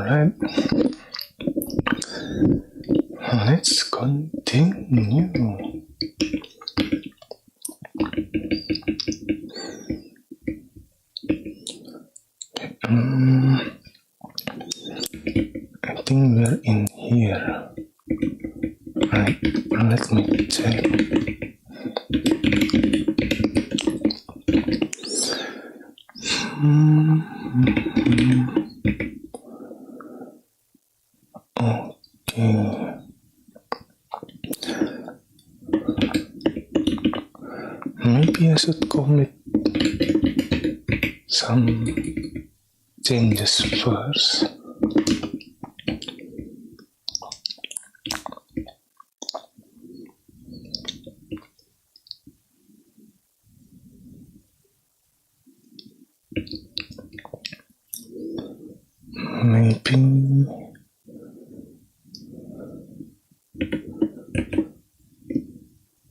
Alright, let's continue. I think we're in here. Right, let me check. Okay. Maybe I should commit some changes first. Maybe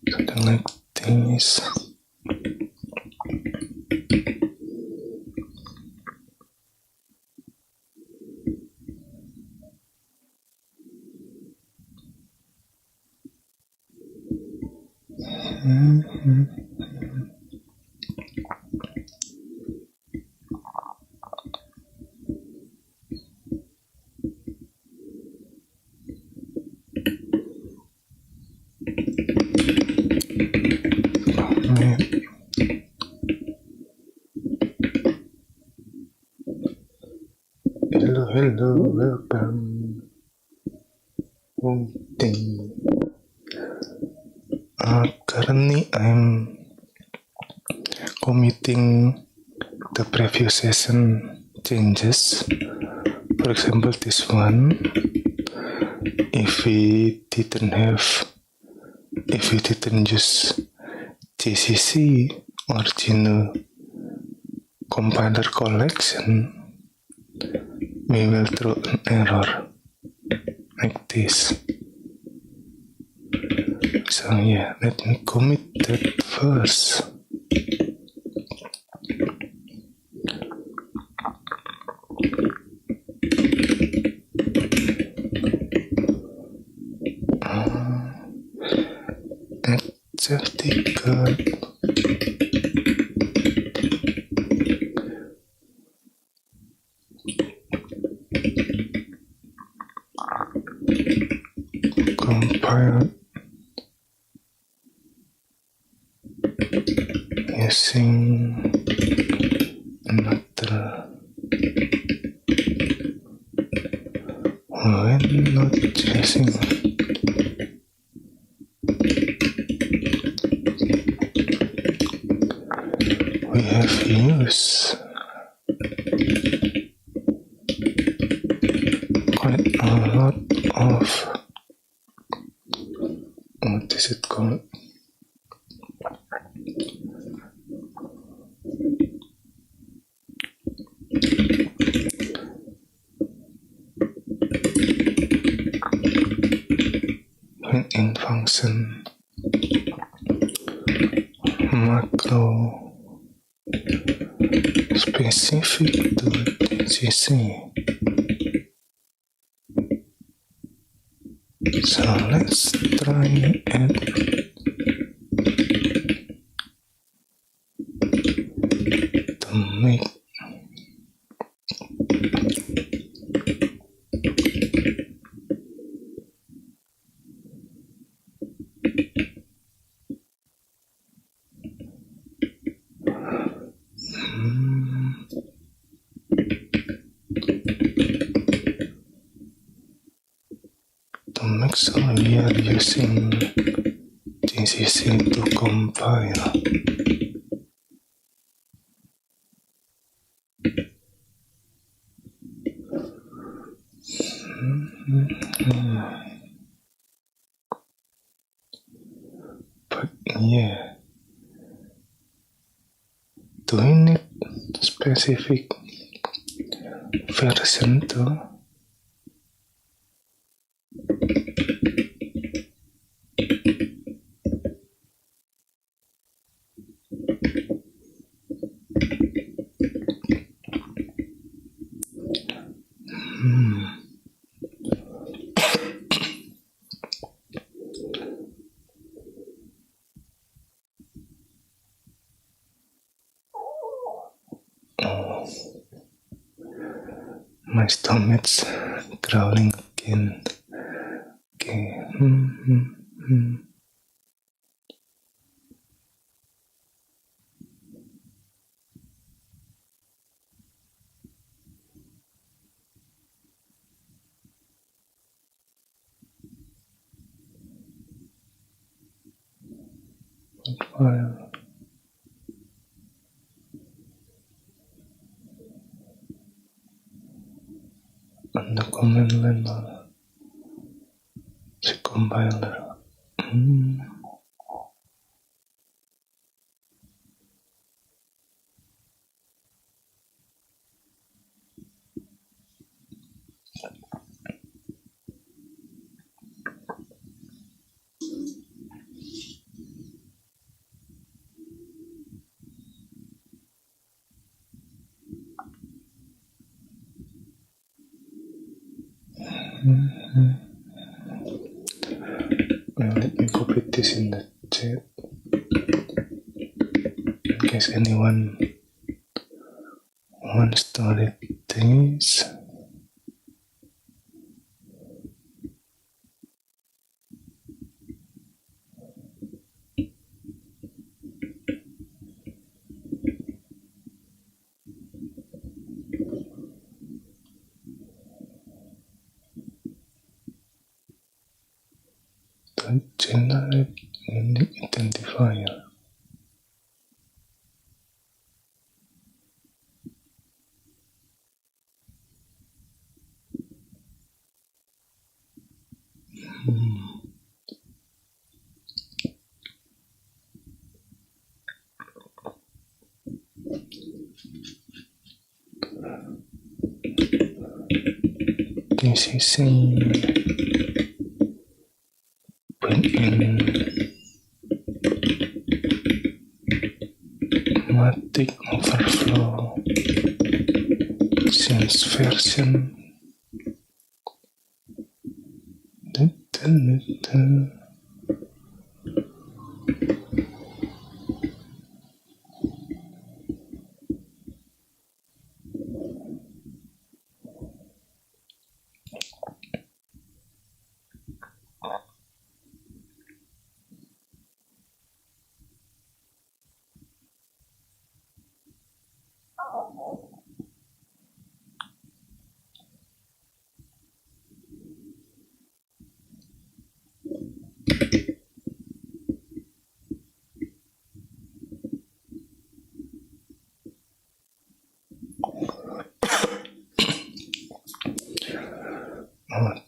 something like this. Hello, welcome. Currently I'm committing the previous session changes. For example, this one, if we didn't use GCC original compiler collection, we will throw an error like this. So yeah, let me commit that first. Certificate. Compile using another when not using we have used quite a lot of what is it called? In function macro specific to GCC. So let's try and to make sure we are using GCC to compile. But yeah, do we need specific version too? My stomach's growling again. Okay. File on the command level, the compiler. Let me copy this in the chat in case anyone wants to read this. To generate unique identifier. This is a built-in automatic overflow since version.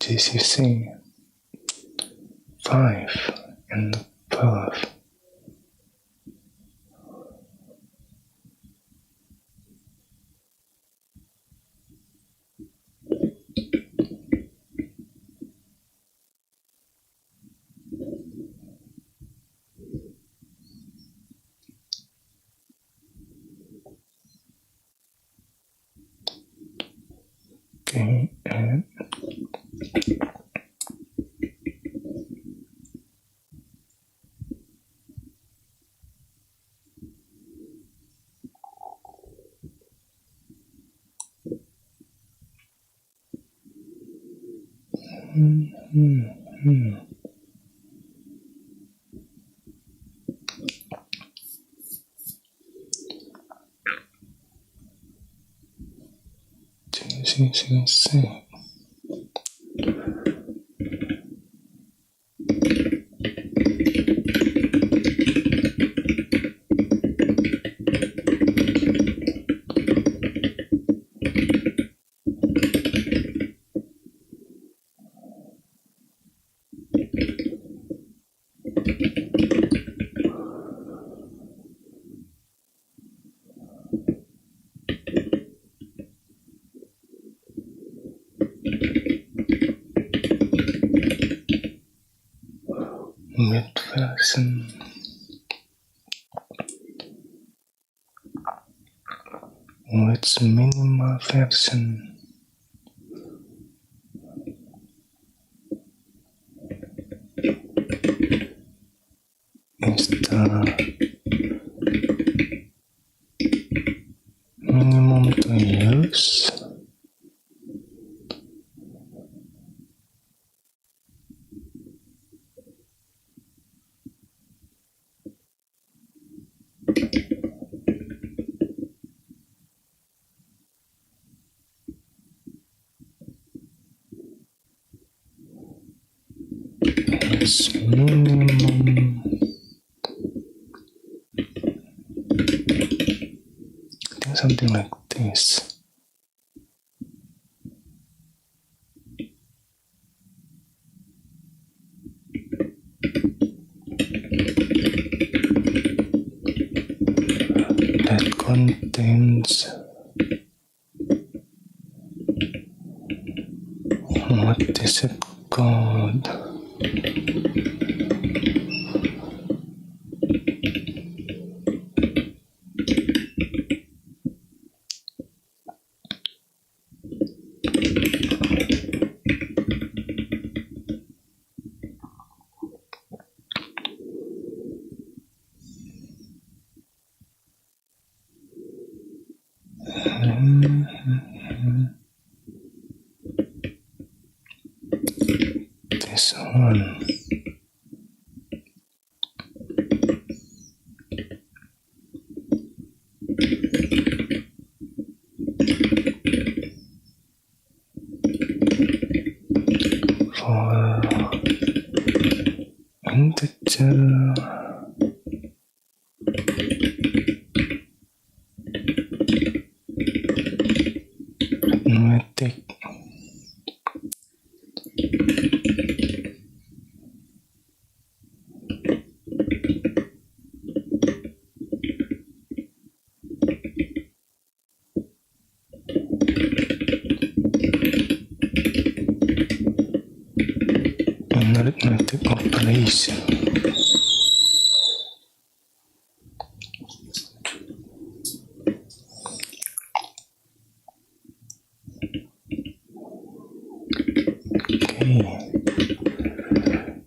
This is a 5 and above. Okay, and see. Mid version. With minimal version. Is the minimum to That's minimum. I think something like this. That contains, what is it called? This one. For integer. Arithmetic. An arithmetic operation. Okay.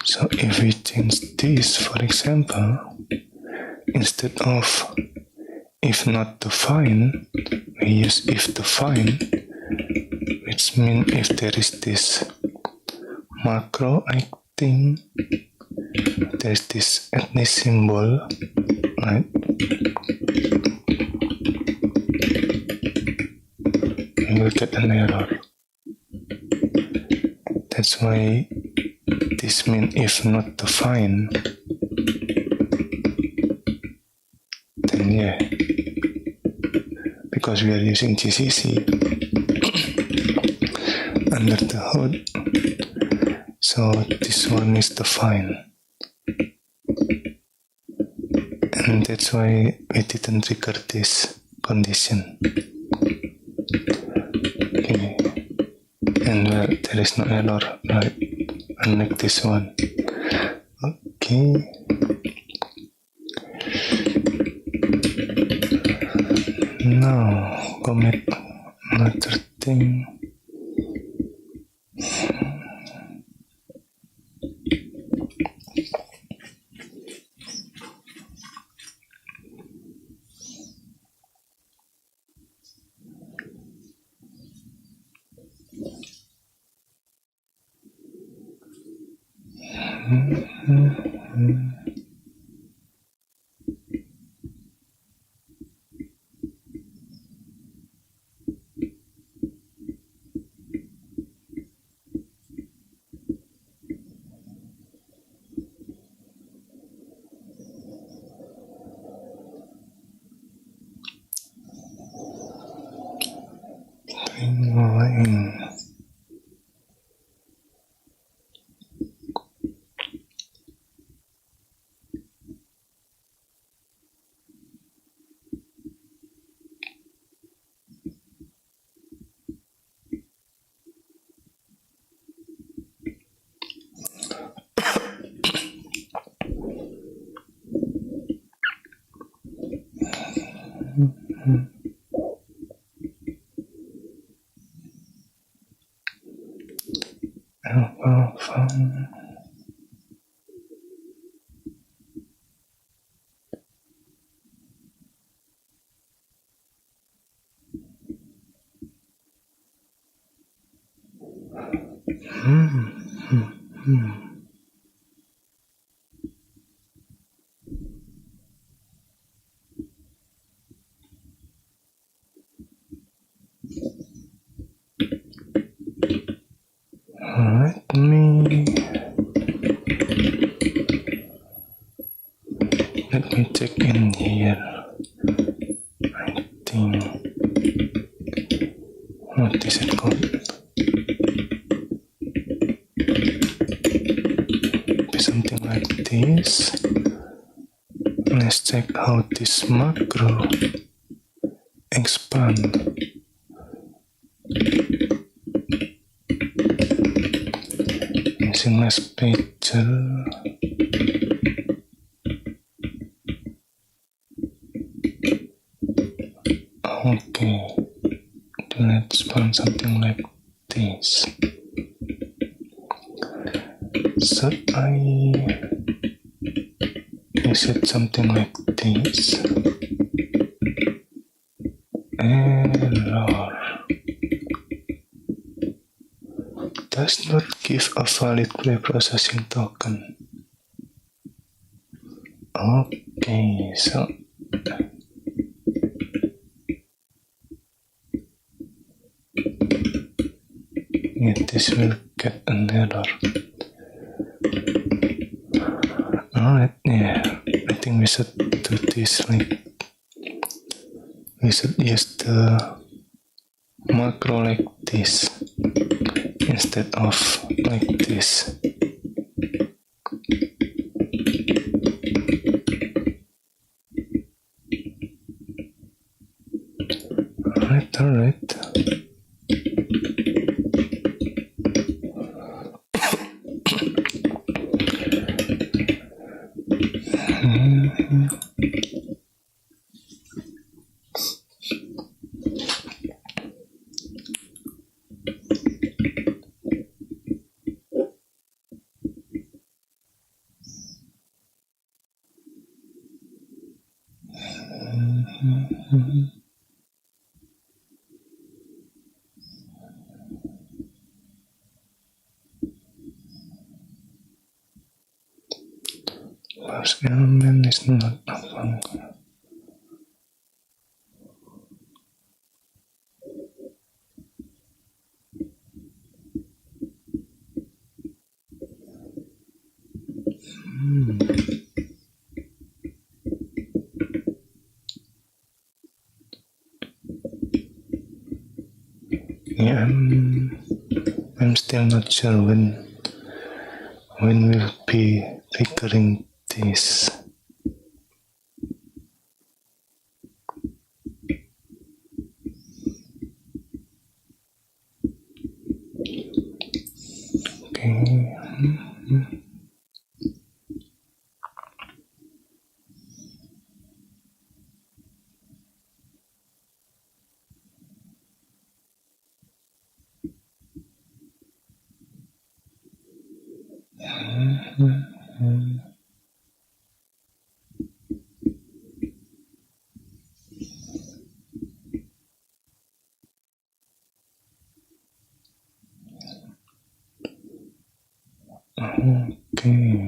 So if we change this, for example, instead of if not to find, we use if to find, which means if there is this macro, I think there's this ethnic symbol, right? We will get an error. That's why this means if not to find, then yeah, because we are using GCC under the hood, so this one is to find, and that's why we didn't trigger this condition. Okay, and well, there is no error, right? Unlike this one. Okay. Now commit another thing. Line. Alpha. Let me thing. What is it called? Something like this. Let's check how this macro expand. Using last pager. Okay, let's find something like this. Should I use it something like this? Error. Does not give a valid preprocessing token. Okay, so yeah, this will get an error. Alright, yeah, I think we should do this like we should use the macro like this instead of like this. Alright. First element is not a function. Yeah, I'm still not sure when we'll be figuring this. Okay. Okay.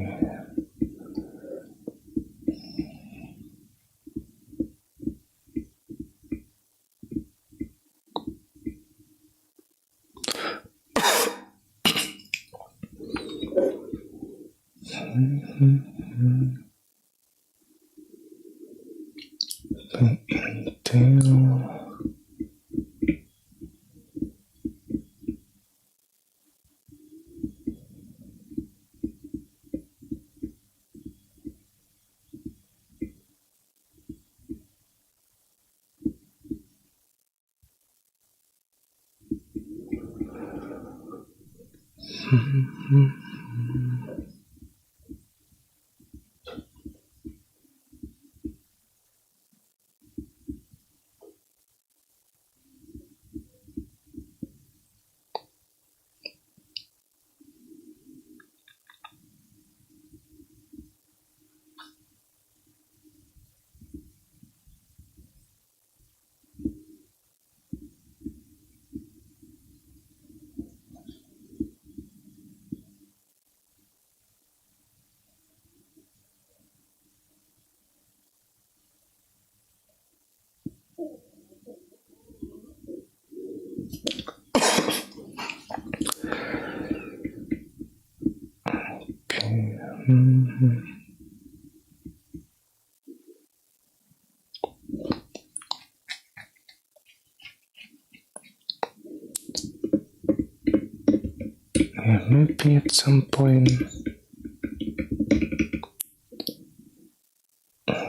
maybe at some point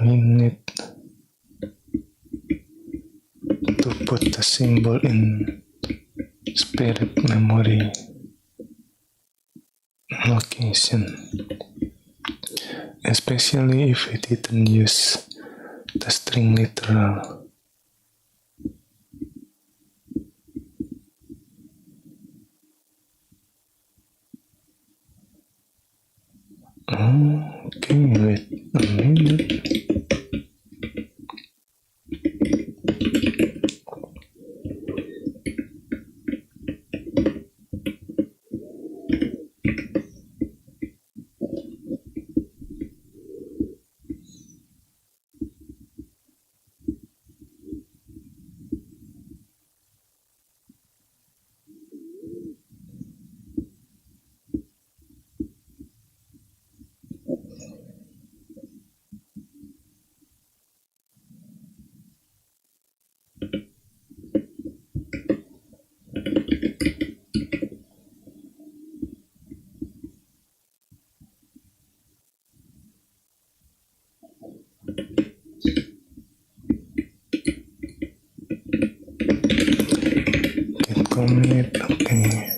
we need to put the symbol in spirit memory location, especially if we didn't use the string literal. Okay, wait a minute. Get commit, okay.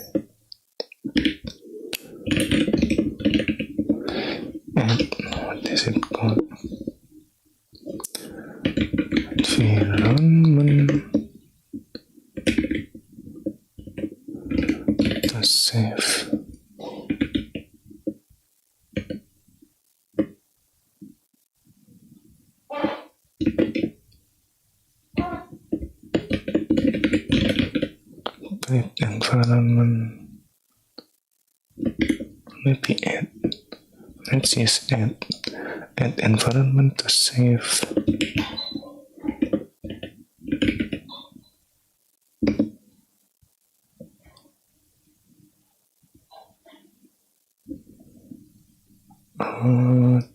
And what is it called? Environment to save. Create environment. Maybe add. Let's use add environment to save.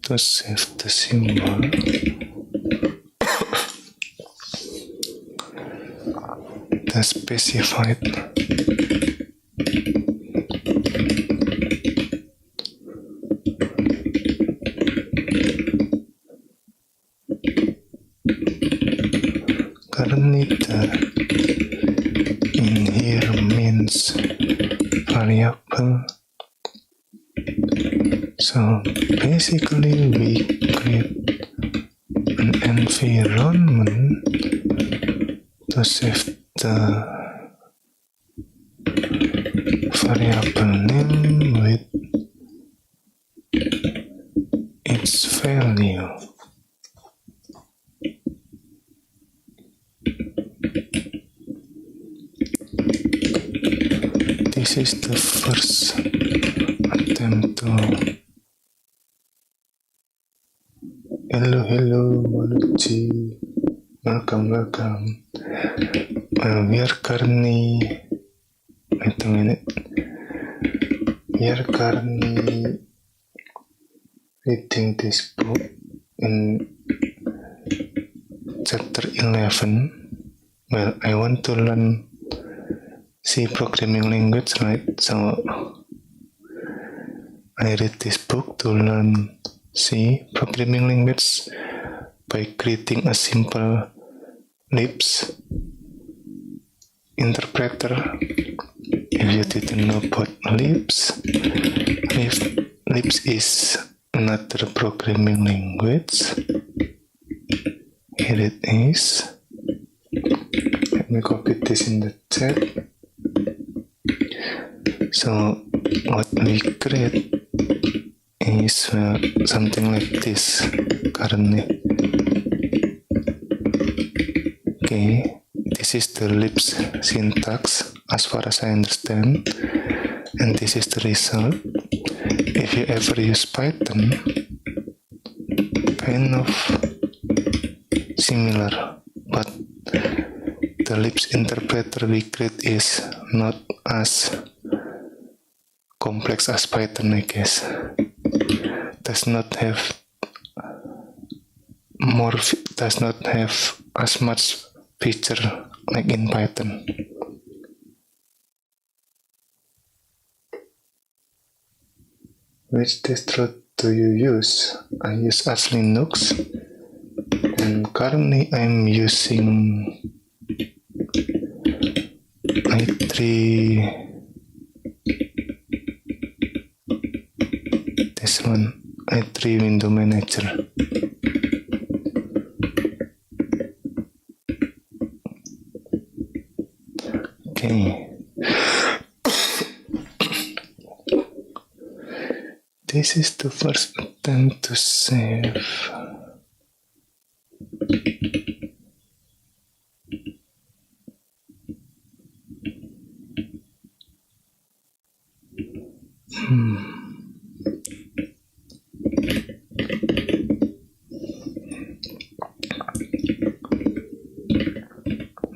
To save the symbol. The specified currently the in here means variable. So basically we create an environment to save the variable name with its value. This is the first attempt to Hello Manucci, welcome. We are currently wait a minute. We are currently reading this book in chapter 11. Well, I want to learn C programming language, right? So I read this book to learn C programming language by creating a simple Lisp interpreter. If you didn't know about Lisp is another programming language. Here it is. Let me copy this in the chat. So what we create is something like this currently. Okay, this is the Lisp syntax as far as I understand, and this is the result. If you ever use Python, kind of similar, but the Lisp interpreter we create is not as complex as Python, I guess. Does not have as much feature like in Python. Which distro do you use? I use Ashley Linux, and currently I'm using i3. This one, i3 Window Manager. Okay. This is the first attempt to save.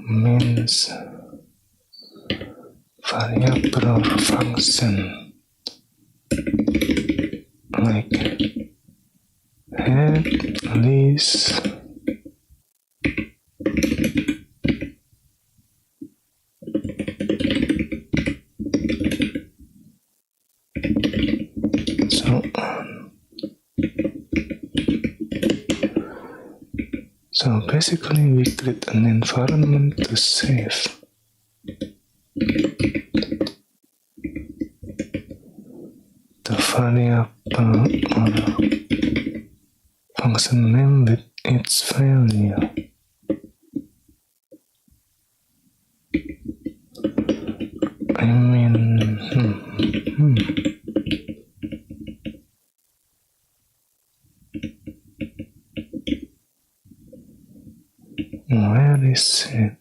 Means variable or function like head list so on. So basically we create an environment to save. The variable or function name with its value. I mean, where is it?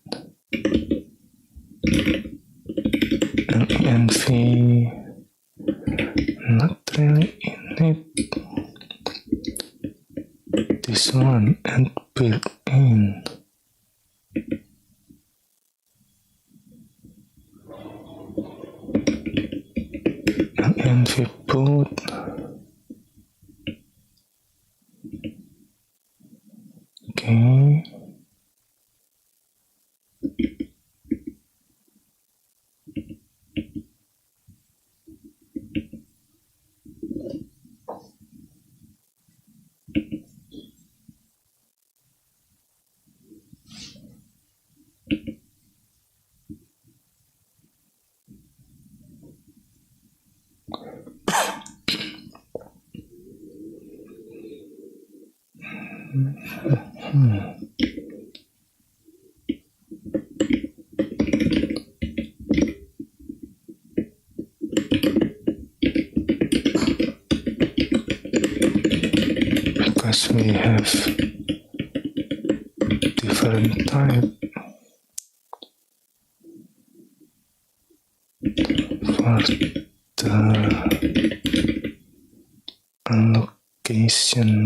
NV. Not really in it. This one and built in. NV boot. Okay. Because we have different type for the allocation.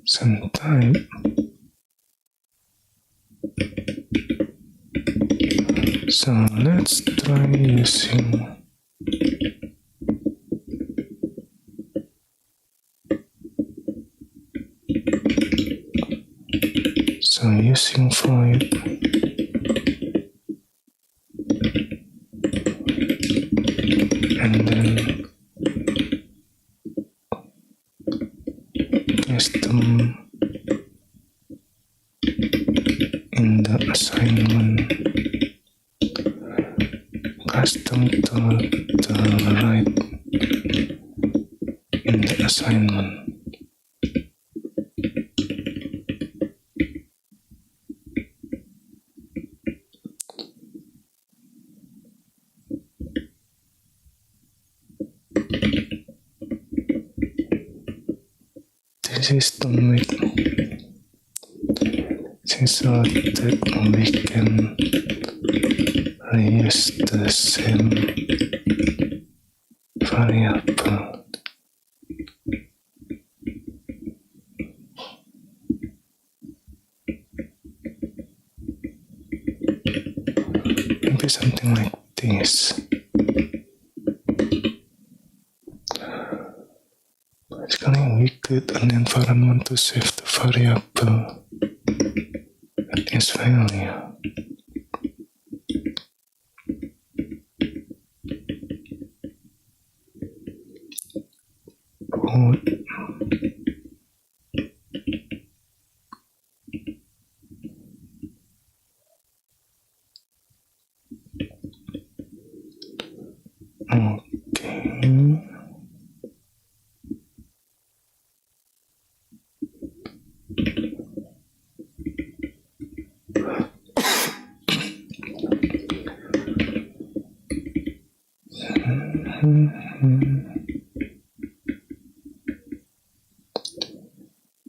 Some type. So let's try using void and then custom in the assignment, custom to the right in the assignment. This is to make so that we can reuse the same variable. Maybe something like this. Basically, we create an environment to save the variable at its value.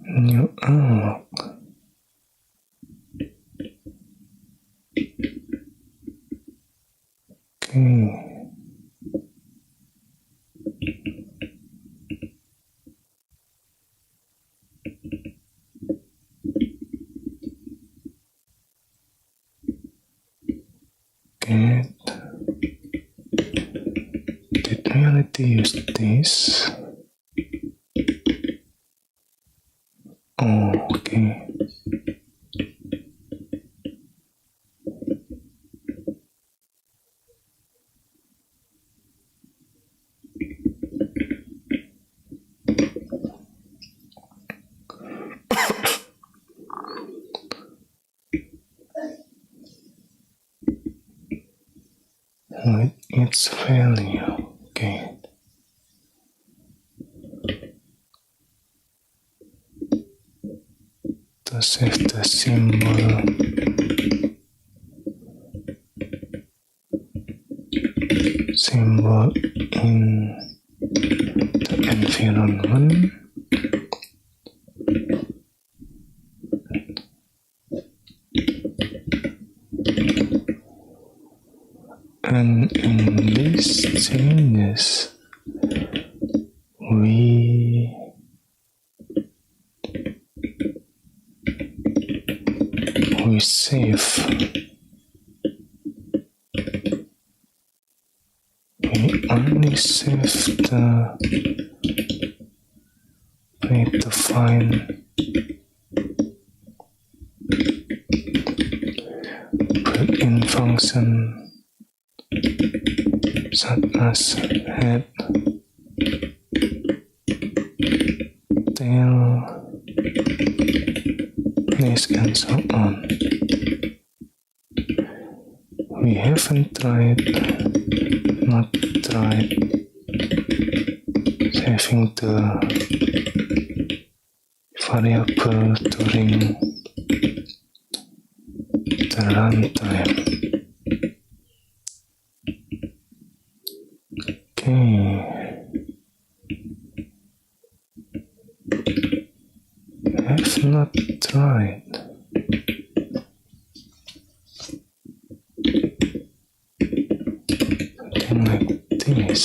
New unlock. Okay. Get. Did we already use this? Oh, okay. With its value, okay. To save the symbol in the environment. And in these changes, we save. We only save the predefined built-in function such as head, tail, place, and so on. We haven't not tried saving the variable during the runtime. Okay. Have not tried. Something like this.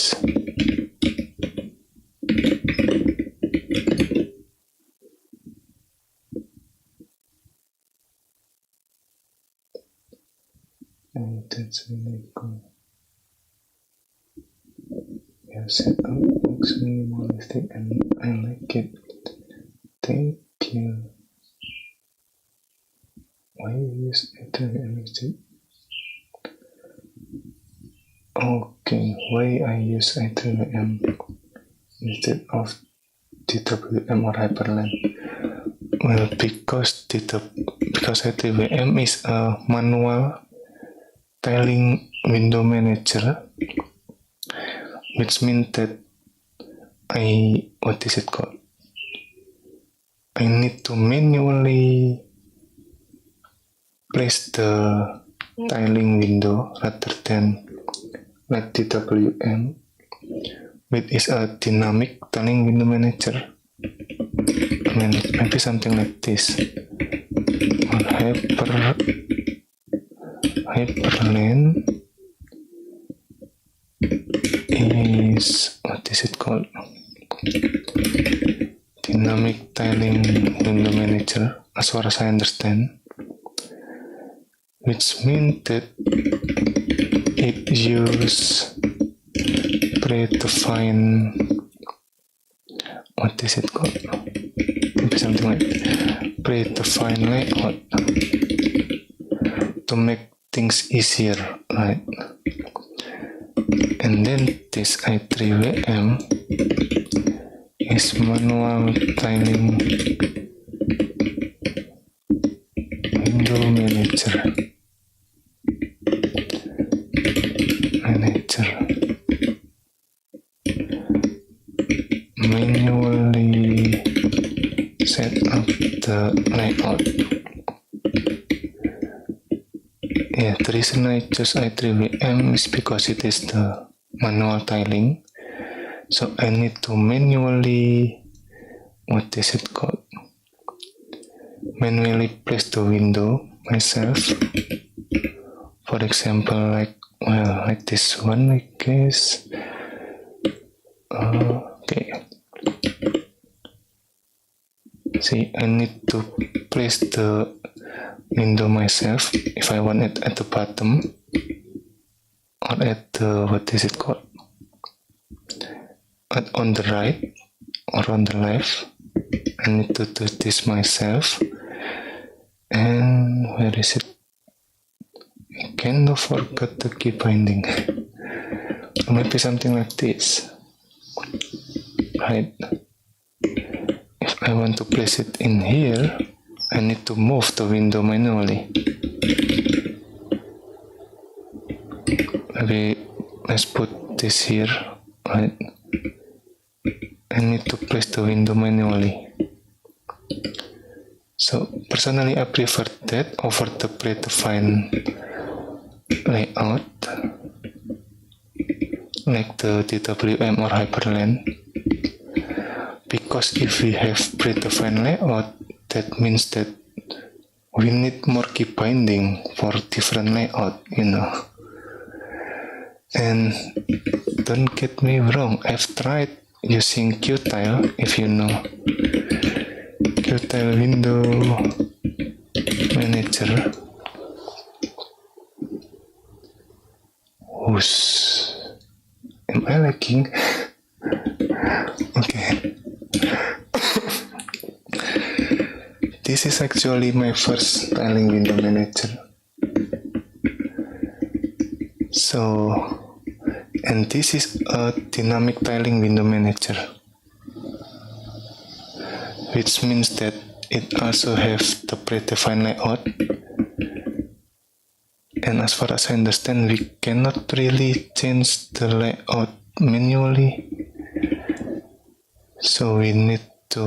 Oh, that's really cool. Yeah, setup looks minimalistic and I like it. Thank you. Why you use Ethereum? Okay, why I use Ethereum instead of DWM or Hyperland? Well, because Ethereum is a manual tiling window manager, which means that I need to manually place the tiling window rather than like DWM, which is a dynamic tiling window manager. I mean, maybe something like this. Or Hyperland is, what is it called? Dynamic tiling window manager, as far as I understand, which means that it uses predefined what is it called? Maybe something like predefine layout to make things easier, right? And then this i3vm is manual tiling window manager. Manually set up the layout. Yeah, the reason I chose i3vm is because it is the manual tiling. So I need to manually, what is it called? Manually place the window myself. For example, like this one, I guess. Okay. See, I need to place the window myself if I want it at the bottom or at the, what is it called? On the right or on the left. I need to do this myself. And where is it? I kind of forgot the key binding. Or maybe something like this. Right. If I want to place it in here, I need to move the window manually. Maybe let's put this here, right? I need to place the window manually. So personally, I prefer that over the predefined layout, like the DWM or Hyperland. Because if we have predefined layout, that means that we need more key binding for different layout, you know. And don't get me wrong, I've tried using Qtile, if you know. Qtile window manager. Whoosh. Am I lagging? Okay. This is actually my first tiling window manager. So, and this is a dynamic tiling window manager, which means that it also has the predefined layout. And as far as I understand, we cannot really change the layout manually. So we need to,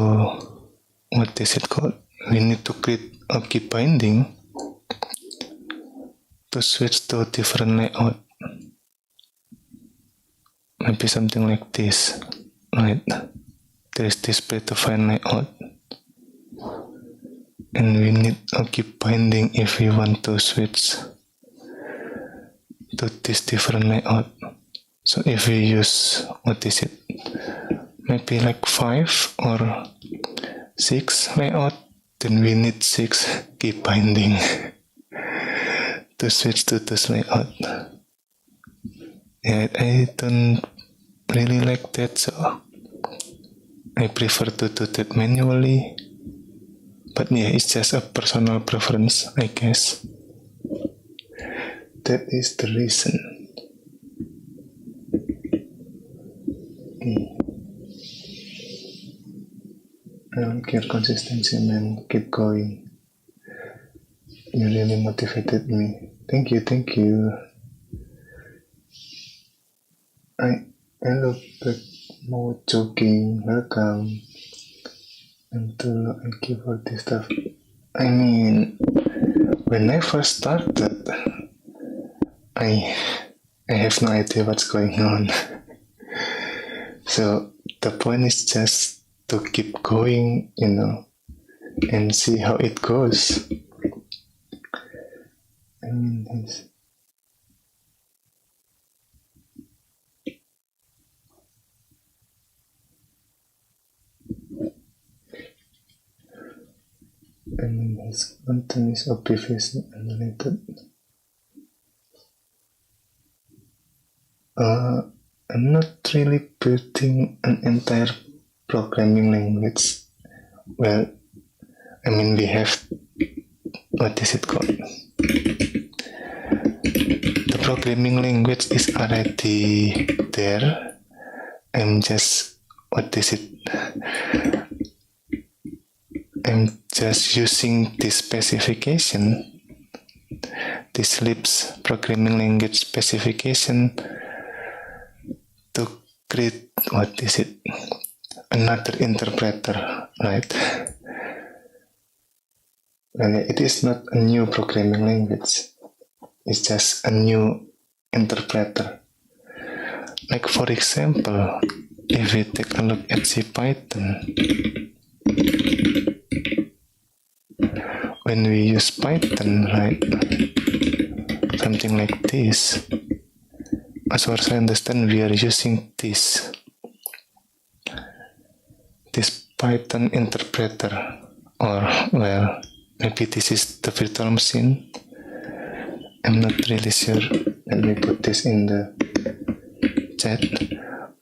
what is it called? We need to create a key binding to switch to a different layout. Maybe something like this, right? There is this predefined layout. And we need a key binding if we want to switch to this different layout. So if we use, what is it? Maybe like 5 or 6 layout, then we need 6 key binding to switch to this layout. Yeah, I don't really like that, so I prefer to do that manually. But yeah, it's just a personal preference, I guess. That is the reason. I like your consistency, man. Keep going. You really motivated me. Thank you, thank you. I look back more joking. Welcome. And thank you for this stuff. I mean, when I first started, I have no idea what's going on. So the point is just to keep going, you know, and see how it goes. I mean, his content is obviously unrelated. I'm not really building an entire programming language. Well, I mean, we have, what is it called? The programming language is already there. I'm just, what is it? I'm just using this specification, this Lisp programming language specification to create, what is it? Another interpreter, right? Well, it is not a new programming language. It's just a new interpreter. Like for example, if we take a look at Python, when we use Python, right, something like this, as far as I understand, we are using this Python interpreter, or well, maybe this is the virtual machine. I'm not really sure. Let me put this in the chat.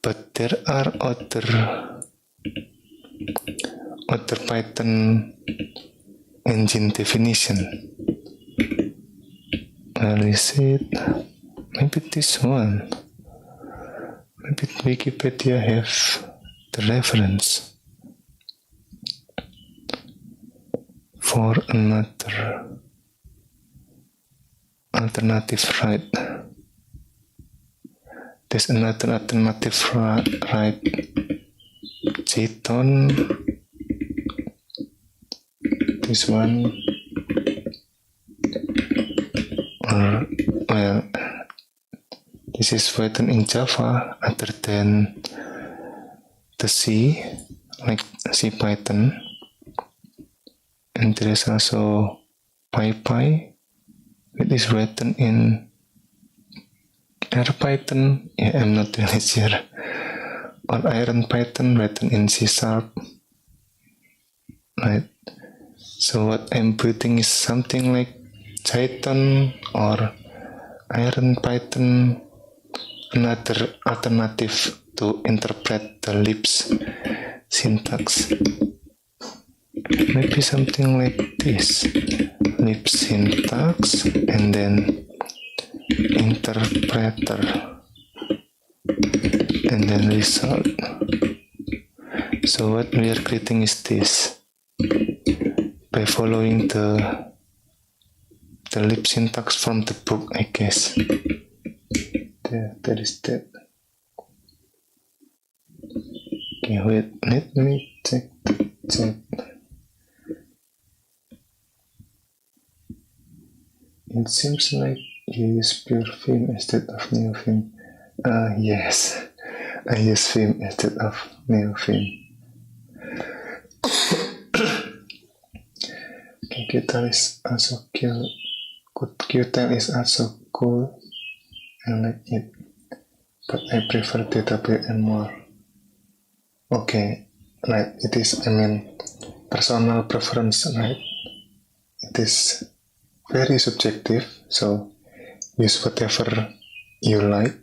But there are other Python engine definition. Where is it? Maybe this one. Maybe Wikipedia have the reference for another alternative, right? There's another alternative, right? Jton. This one. Or, well, this is written in Java other than the C, like C Python. And there is also PyPy. It is written in Python. Yeah, I'm not really sure. Or Iron Python written in C#. Right. So what I'm putting is something like Jython or Iron Python, another alternative to interpret the Lisp syntax. Maybe something like this. Lisp syntax and then interpreter and then result. So what we are creating is this. By following the Lisp syntax from the book, I guess. That is that. Okay, wait, let me check the chat. It seems like you use pure Vim instead of NeoVim. Yes, I use Vim instead of NeoVim. Okay, Qtile is also cool. Qtile is also cool. I like it, but I prefer DWM more. Okay, right, it is, I mean, personal preference, right? It is very subjective, so use whatever you like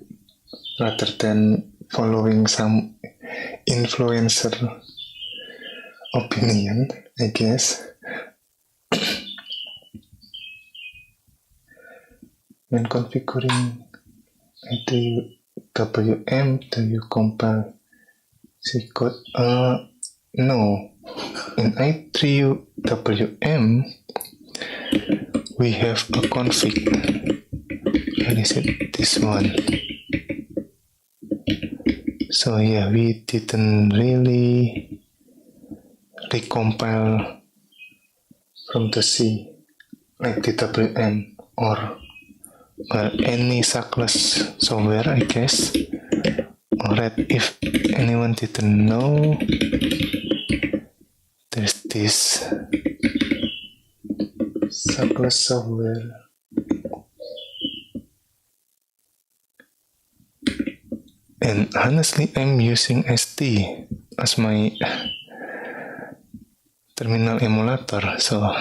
rather than following some influencer opinion, I guess. When configuring ITWM, do you compile C code? No. In I3WM, we have a config. Where is it? This one. So yeah, we didn't really recompile from the C like DWM or any suckless software, I guess. Alright, if anyone didn't know, there's this suckless software. And honestly, I'm using ST as my terminal emulator, so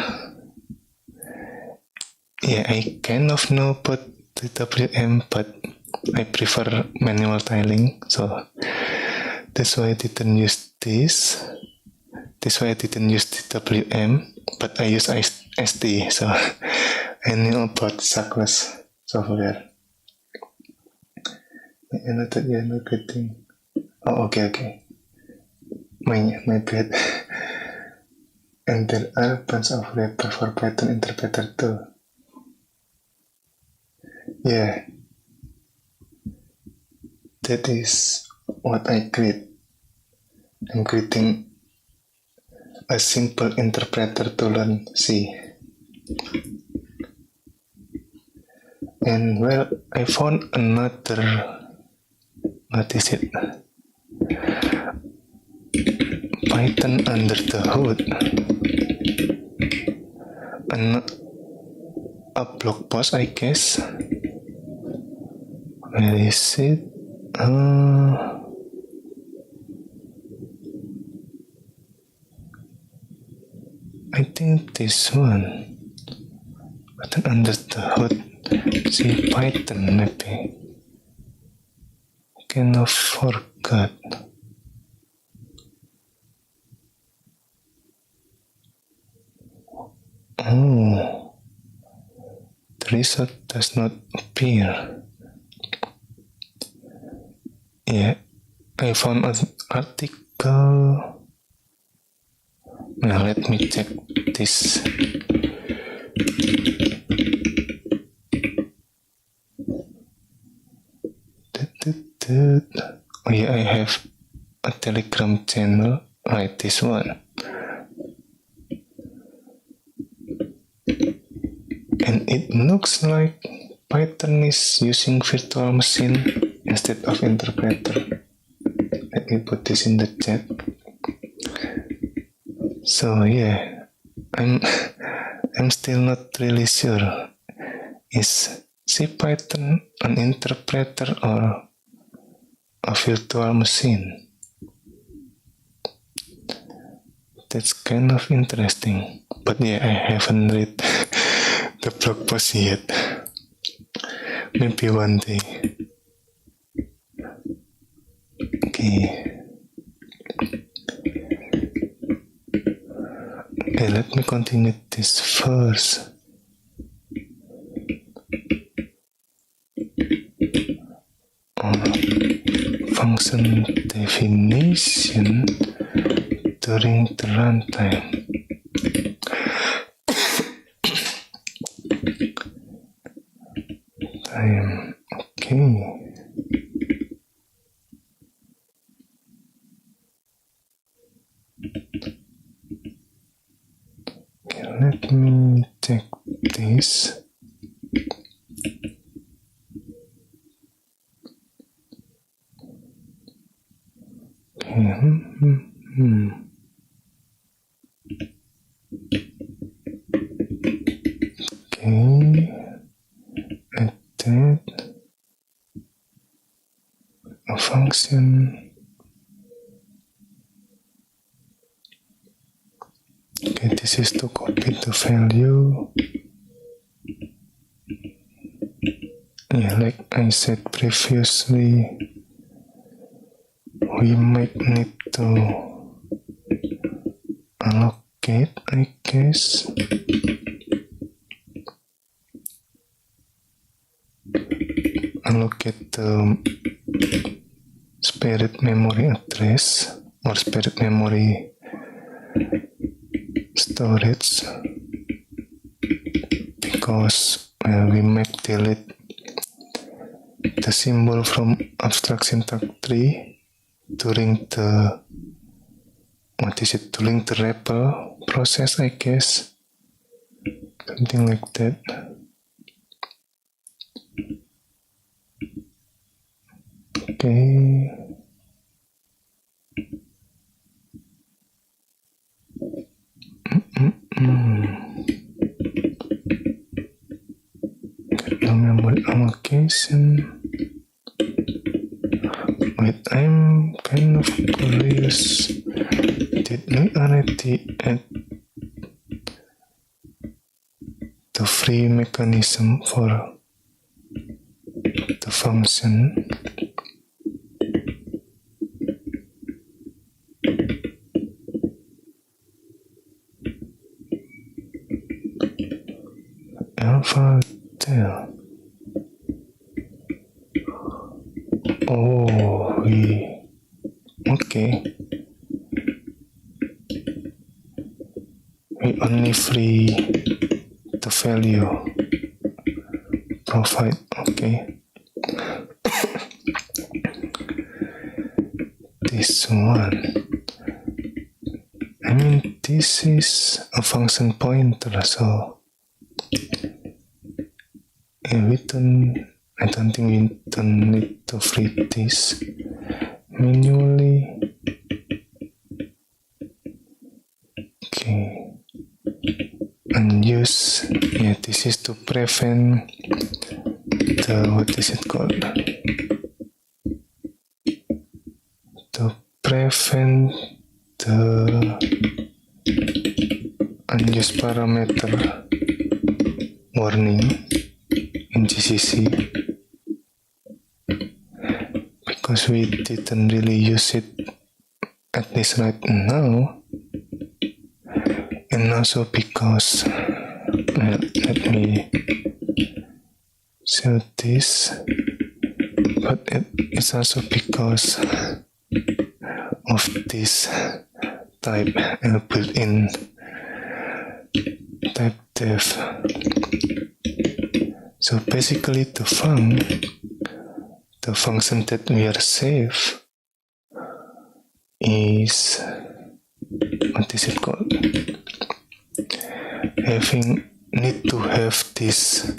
yeah, I kind of know about DWM, but I prefer manual tiling, so That's why I didn't use this. That's why I didn't use the WM, but I use ST. So I knew about Suckless software. Another good thing. Oh, okay. My bad. And there are a bunch of wrappers for Python interpreter too. Yeah, that is what I create. I'm creating a simple interpreter to learn C. And well, I found another, what is it? Python under the hood. A blog post, I guess. Where is it? I think this one. Python under the hood. See, Python maybe. Kind of forgot. Oh, the result does not appear. Yeah, I found an article. Now let me check this. Oh yeah, I have a Telegram channel, right, this one. And it looks like Python is using virtual machine instead of interpreter. Let me put this in the chat. So yeah, I'm still not really sure. Is CPython an interpreter or a virtual machine? That's kind of interesting. But yeah, I haven't read the blog post yet. Maybe one day. Okay. Okay, let me continue this first. Function definition during the runtime. Okay. Let me check this. Okay, add a function. Okay, this is to copy the value. Yeah, like I said previously, we might need to allocate, I guess. Allocate the spirit memory address or spirit memory storage, because we might delete the symbol from abstract syntax tree during the during the REPL process, I guess, something like that. Okay. Memory allocation. Wait, I'm kind of curious. Did we already add the free mechanism for the function? Oh, okay. We only free the value provide. Okay. This one. I mean, this is a function pointer, so I don't think we don't need to free this manually. Okay. And use, this is to prevent what is it called? To prevent the unused parameter warning in GCC, because we didn't really use it at least right now, and also because let me show this, but it's also because of this type built-in type def. So basically the function that we are save is, what is it called? Need to have this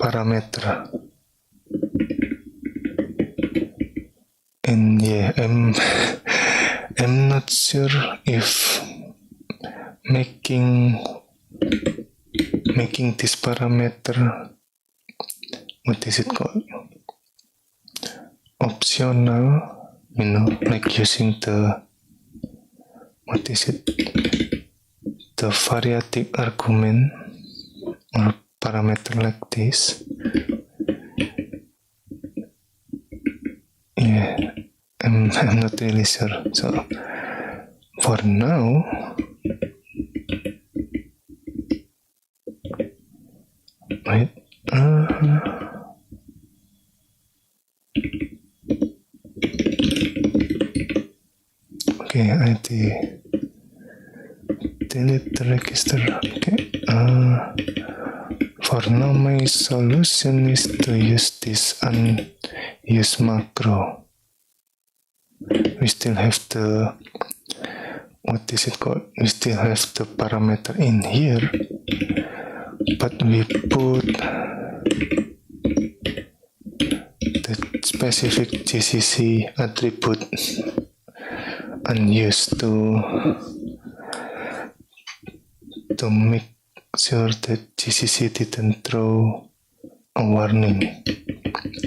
parameter. And I'm not sure if making this parameter, what is it called? Optional, like using the, what is it? The variative argument or parameter like this. I'm not really sure. So for now, wait. Okay, I delete the register. Okay. For now, my solution is to use this unused macro. We still have the, what is it called? We still have the parameter in here, but we put the specific GCC attribute unused to make sure that GCC didn't throw a warning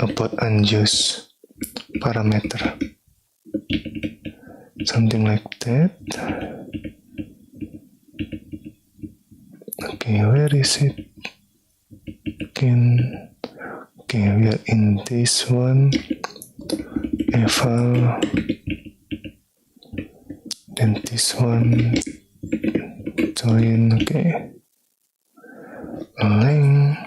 about unused parameter. Something like that. Okay, where is it? Okay, we are in this one. Eval. Then this one. Join, okay. Align.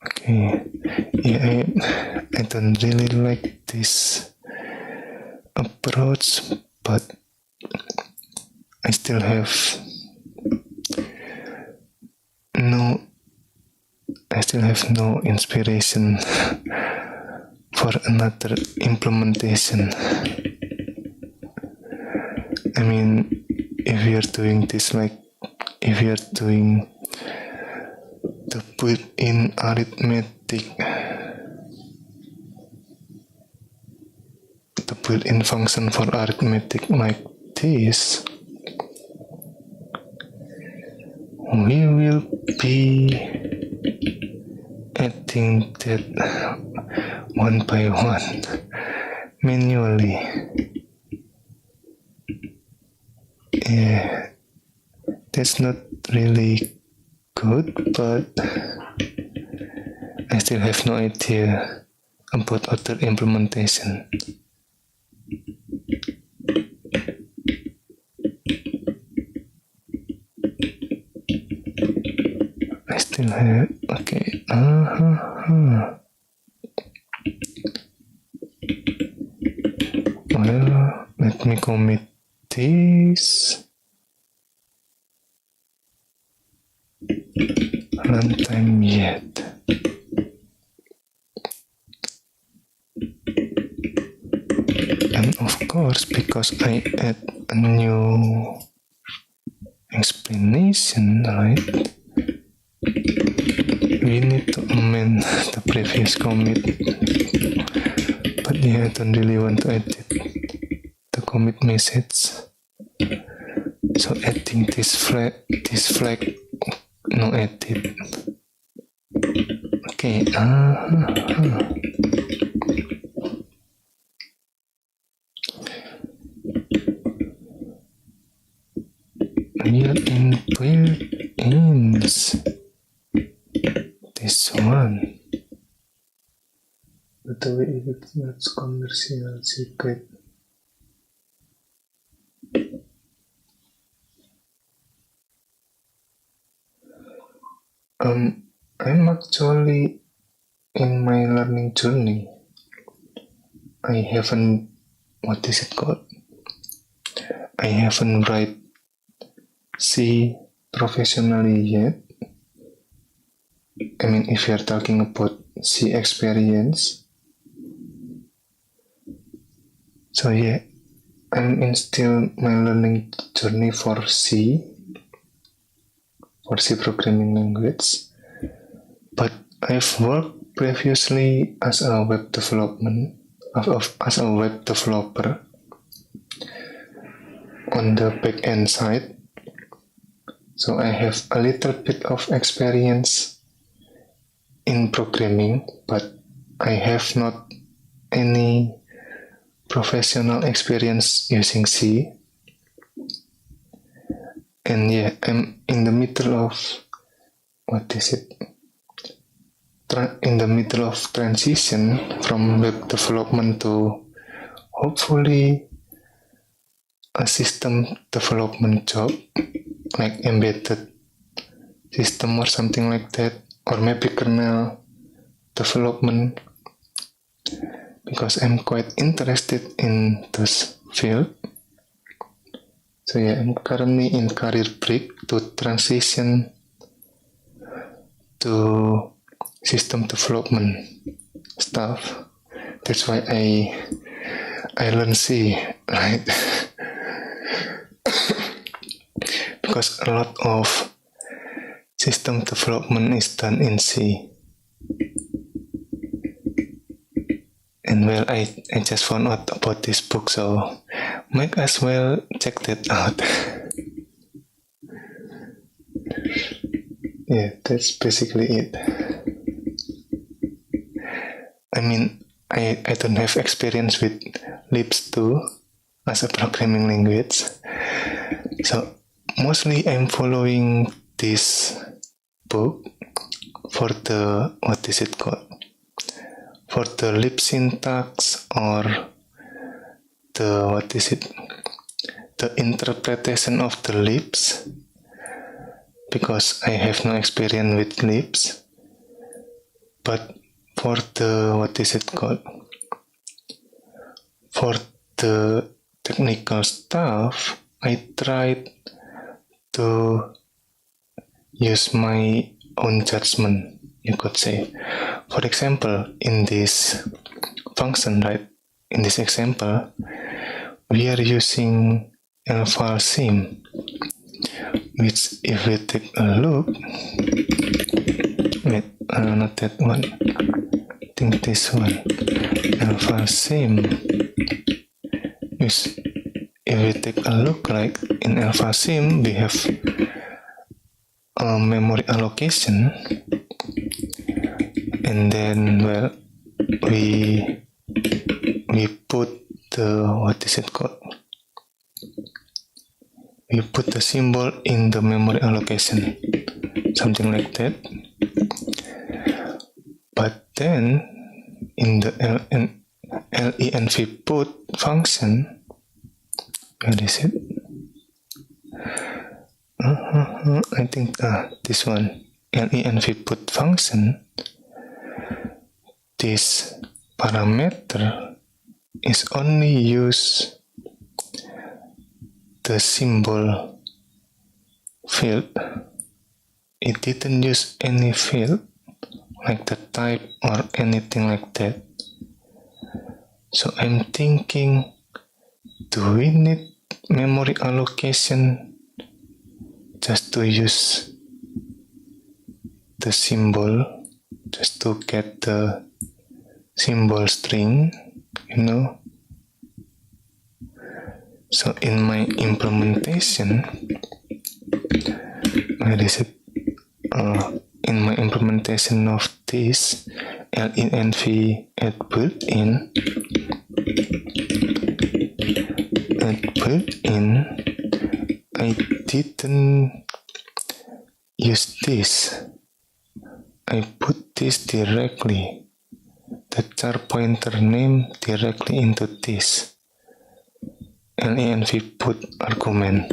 Okay. Yeah, I don't really like this approach, but I still have no inspiration for another implementation. I mean, if we are doing this, like if we are doing the built-in arithmetic, the built-in function for arithmetic like this, we will be adding that one by one manually. Yeah, that's not really good, but I still have no idea about other implementation. still have, okay, well, let me commit this. Runtime yet. And of course, because I add a new explanation, right? We need to amend the previous commit. But yeah, I don't really want to edit the commit message. So adding this flag, no edit. Okay, we are in built-ins. This one. By the way, if it's not commercial secret. I'm actually in my learning journey. I haven't, what is it called? I haven't write C professionally yet. I mean, if you're talking about C experience. So yeah, I'm in still my learning journey for C programming language. But I've worked previously as a web as a web developer on the back-end side. So I have a little bit of experience in programming, but I have not any professional experience using C. And yeah, I'm in the middle of, in the middle of transition from web development to hopefully a system development job, like embedded system or something like that, or maybe kernel development, because I'm quite interested in this field. So yeah, I'm currently in career break to transition to system development stuff. That's why I learn C, right? Because a lot of system development is done in C. And well, I just found out about this book, so might as well check that out. Yeah, that's basically it. I mean, I don't have experience with Lisp 2 as a programming language. So mostly I'm following this book for the, for the Lisp syntax, or the, the interpretation of the Lisp, because I have no experience with Lisp. But for the, for the technical stuff, I tried to use my own judgment, you could say. For example, in this function, right, in this example, we are using file sim, which if we take a look, wait, not that one, I think this one, file sim, is, if we take a look, like in alpha sim, we have a memory allocation, and then, well, we put the, we put the symbol in the memory allocation, something like that. But then in the lenv put function, where is it? I think this one, lenv put function, this parameter is only use the symbol field. It didn't use any field like the type or anything like that. So I'm thinking, do we need memory allocation just to use the symbol, just to get the symbol string, So in my implementation, where is it? In my implementation of this lenv add built-in, I didn't use this. I put this directly, the char pointer name directly into this. Lenv put argument.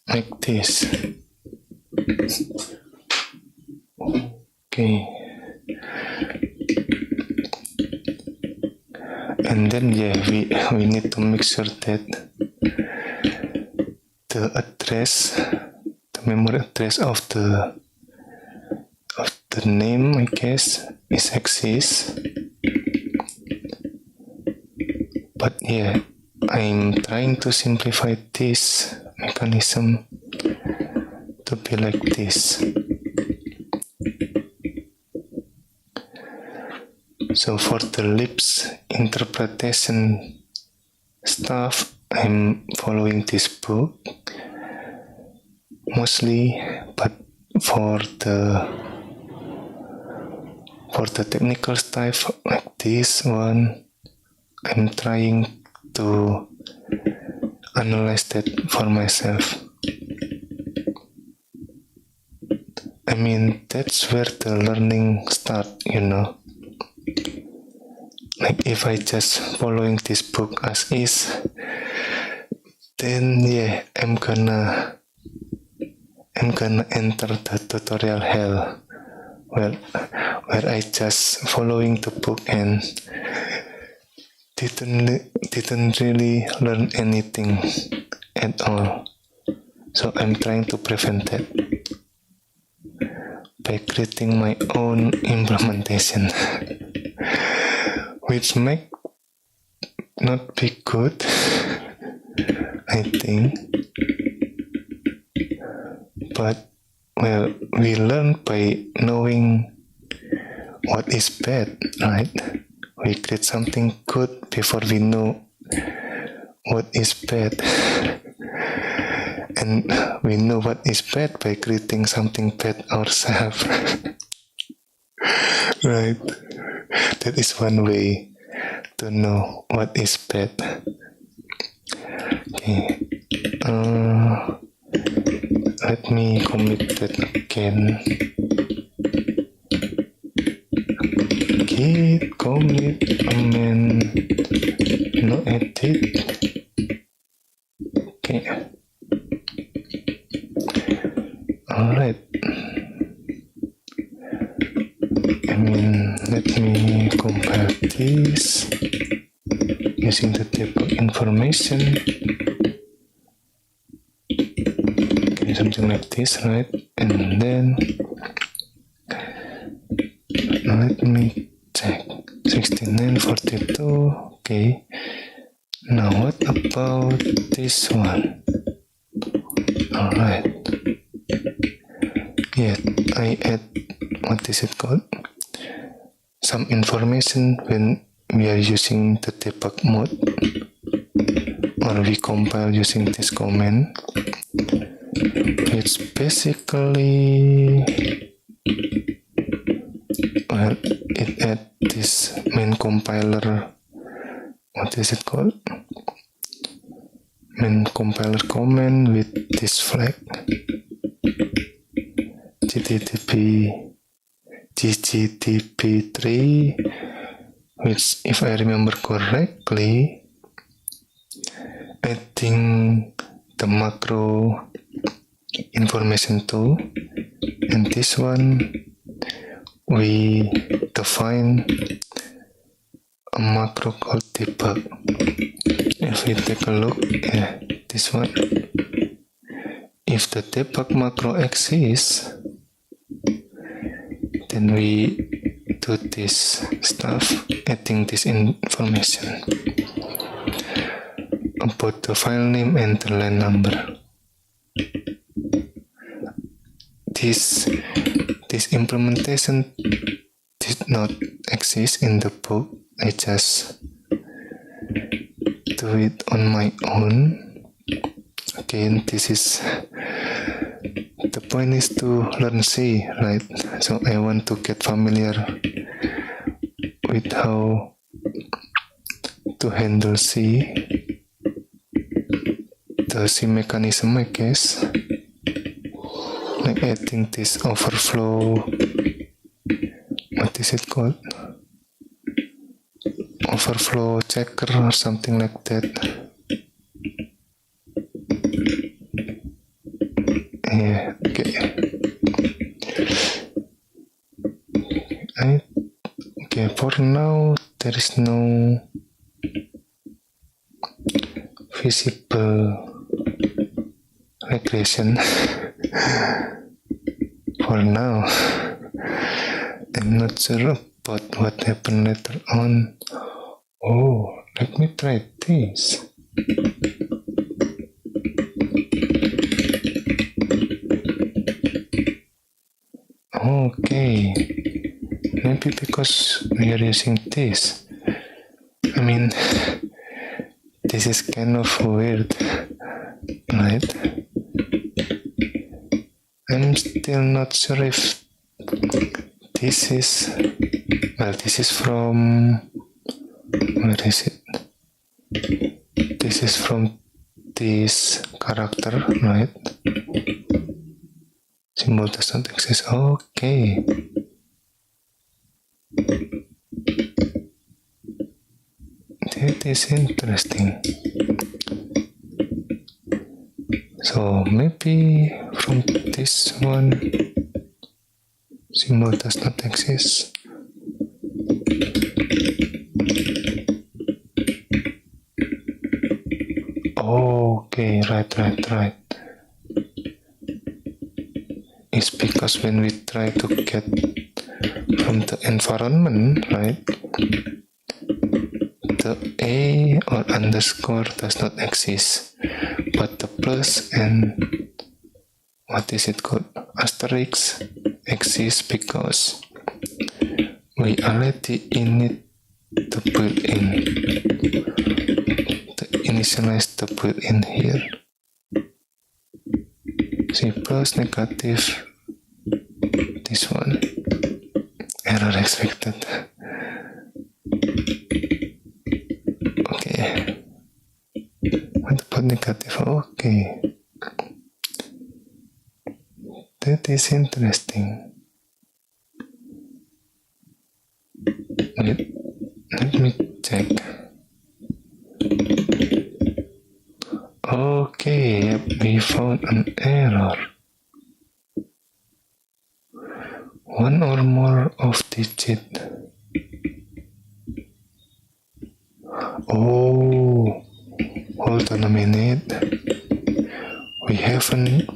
Like this. Okay. And then we need to make sure that the address, the memory address of the name, I guess, is exists. But I'm trying to simplify this mechanism to be like this. So for the Lisp interpretation stuff, I'm following this book mostly, but for the technical stuff like this one, I'm trying to analyze that for myself. I mean, that's where the learning starts, Like if I just following this book as is, then I'm gonna enter the tutorial hell, where I just following the book and didn't really learn anything at all. So I'm trying to prevent that by creating my own implementation, which might not be good, I think. But we learn by knowing what is bad, right? We create something good before we know what is bad. And we know what is bad by creating something bad ourselves. Right? That is one way to know what is bad. Okay. Let me commit that again. Git commit amend no edit. Okay. Alright. Let me compare this using the debug information. Okay, something like this, right? And then let me check 6942. Okay. Now what about this one? Alright. I add, what is it called? Some information when we are using the debug mode, or we compile using this command. It's basically, it add this main compiler, what is it called? Main compiler command with this flag, ggtp3, which, if I remember correctly, I think the macro information too, and this one we define a macro called debug. If we take a look, this one, if the debug macro exists, then we do this stuff, adding this information about the file name and the line number. This implementation did not exist in the book. I just do it on my own. Again, this is the point is to learn C, right? So I want to get familiar with how to handle C, the C mechanism, I guess, like adding this overflow, what is it called? Overflow checker or something like that. Yeah, okay. Okay, for now there is no visible regression. For now, I'm not sure about what happened later on. Oh, let me try this. Okay, maybe because we are using this. I mean, this is kind of weird, right? I'm still not sure if this is, well, this is from, where is it? This is from this character, right? Symbol does not exist. Okay. That is interesting. So maybe from this one, symbol does not exist. Okay, right. It's because when we try to get from the environment, right, the A or underscore does not exist, but the plus and what is it called, asterisk, exists because we already init the built-in, initialize the built-in here. See, plus negative, this one, error expected. Okay, what about negative? Okay, that is interesting. Wait, let me check. Okay, yep, we found an error. One or more of digit. Oh, hold on a minute. We haven't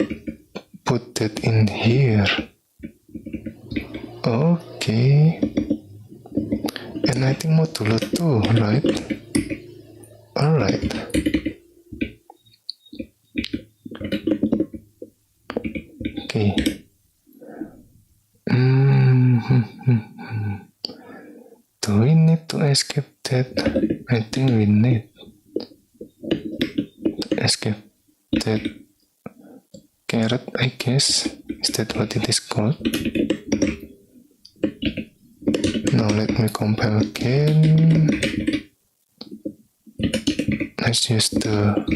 put that in here. Okay. And I think modulo too, right? Alright. Okay. Do we need to escape that? I think we need to escape that caret, I guess. Is that what it is called? Now let me compile again. Let's use the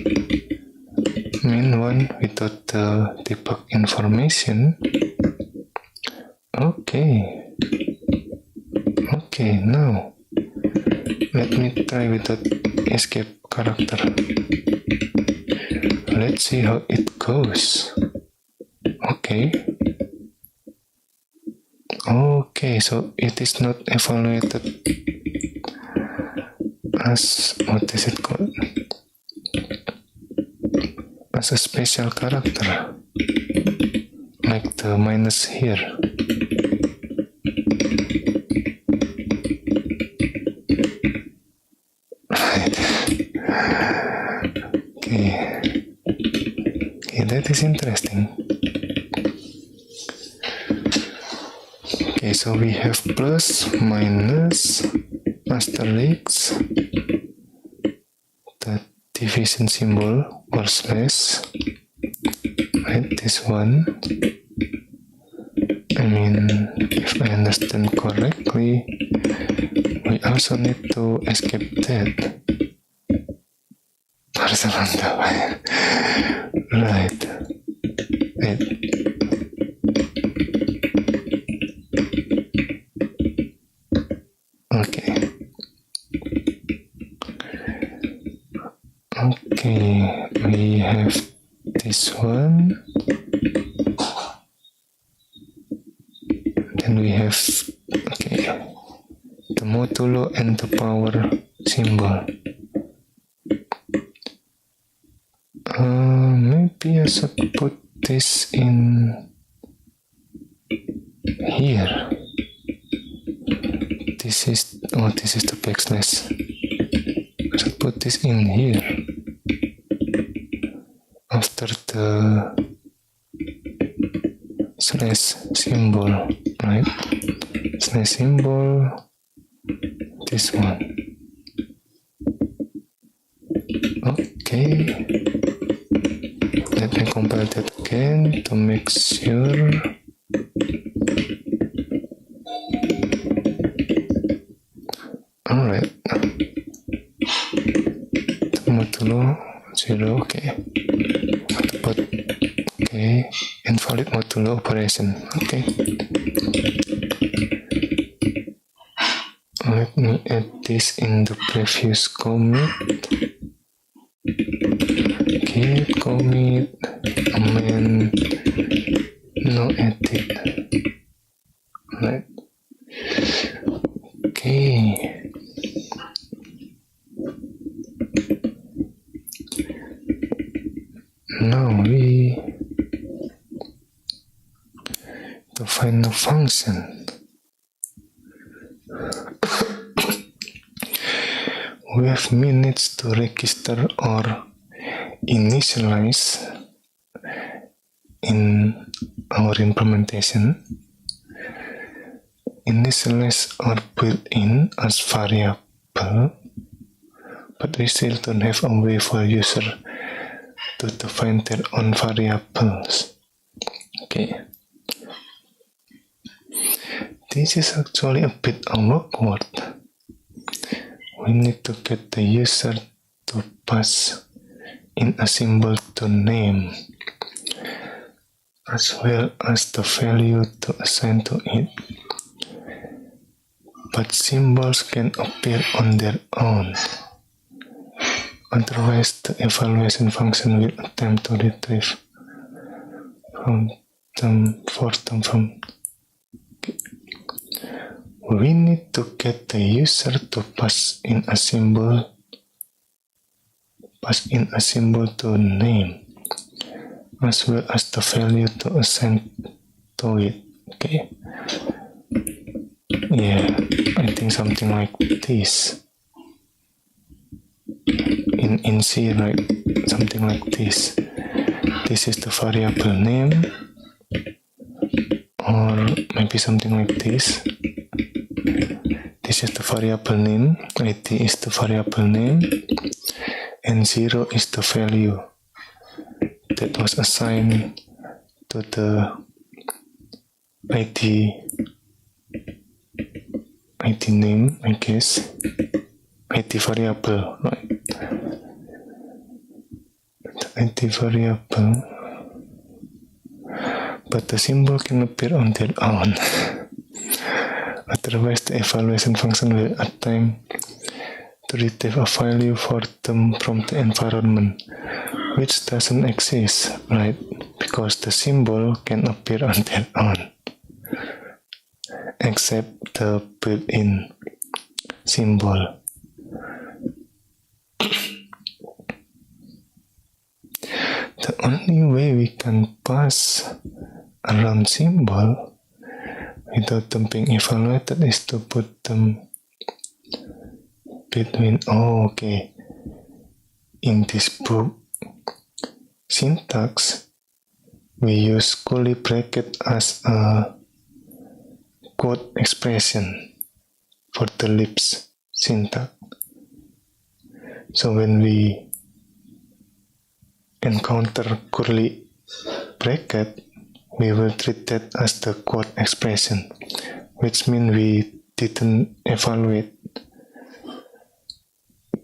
main one without the debug information. Okay, now let me try without escape character. let's see how it goes. Okay. Okay, so it is not evaluated as, what is it called? As a special character, like the minus here. Right. Okay. Okay, that is interesting. Okay, so we have plus, minus, asterisk, the division symbol or slash, right, this one. I mean, if I understand correctly, we also need to escape that. Right. Wait. Okay. Okay, we have this one. Then we have, okay, the modulo and the power symbol. Maybe I should put this in here. This is the backslash. I should put this in here after the slash symbol, right? Slash symbol, this one. Okay. Let me compile that again to make sure. Alright. Modulo 0, okay. But okay, invalid modulo operation. Okay. Let me add this in the previous commit. Git commit amend no edit. Right. Okay. Now we to find the function. We have minutes to register or initialize in our implementation. Initialize are built in as variable, but we still don't have a way for user to define their own variables. Okay. This is actually a bit awkward. We need to get the user to pass in a symbol to name, as well as the value to assign to it. But symbols can appear on their own. Otherwise, the evaluation function will attempt to retrieve from them. We need to get the user to pass in a symbol to name, as well as the value to assign to it. Okay. Yeah, I think something like this. In C, right? Something like this. This is the variable name, or maybe something like this. This is the variable name, ID is the variable name, and 0 is the value that was assigned to the ID name, I guess. ID variable, right? The ID variable, but the symbol can appear on their own. Otherwise, the evaluation function will attempt to retrieve a value for them from the environment which doesn't exist, right? Because the symbol can appear on their own, except the built-in symbol. The only way we can pass around symbol without them being evaluated is to put them between, in this book syntax, we use curly bracket as a quote expression for the Lisp syntax. So when we encounter curly bracket, we will treat that as the quote expression, which means we didn't evaluate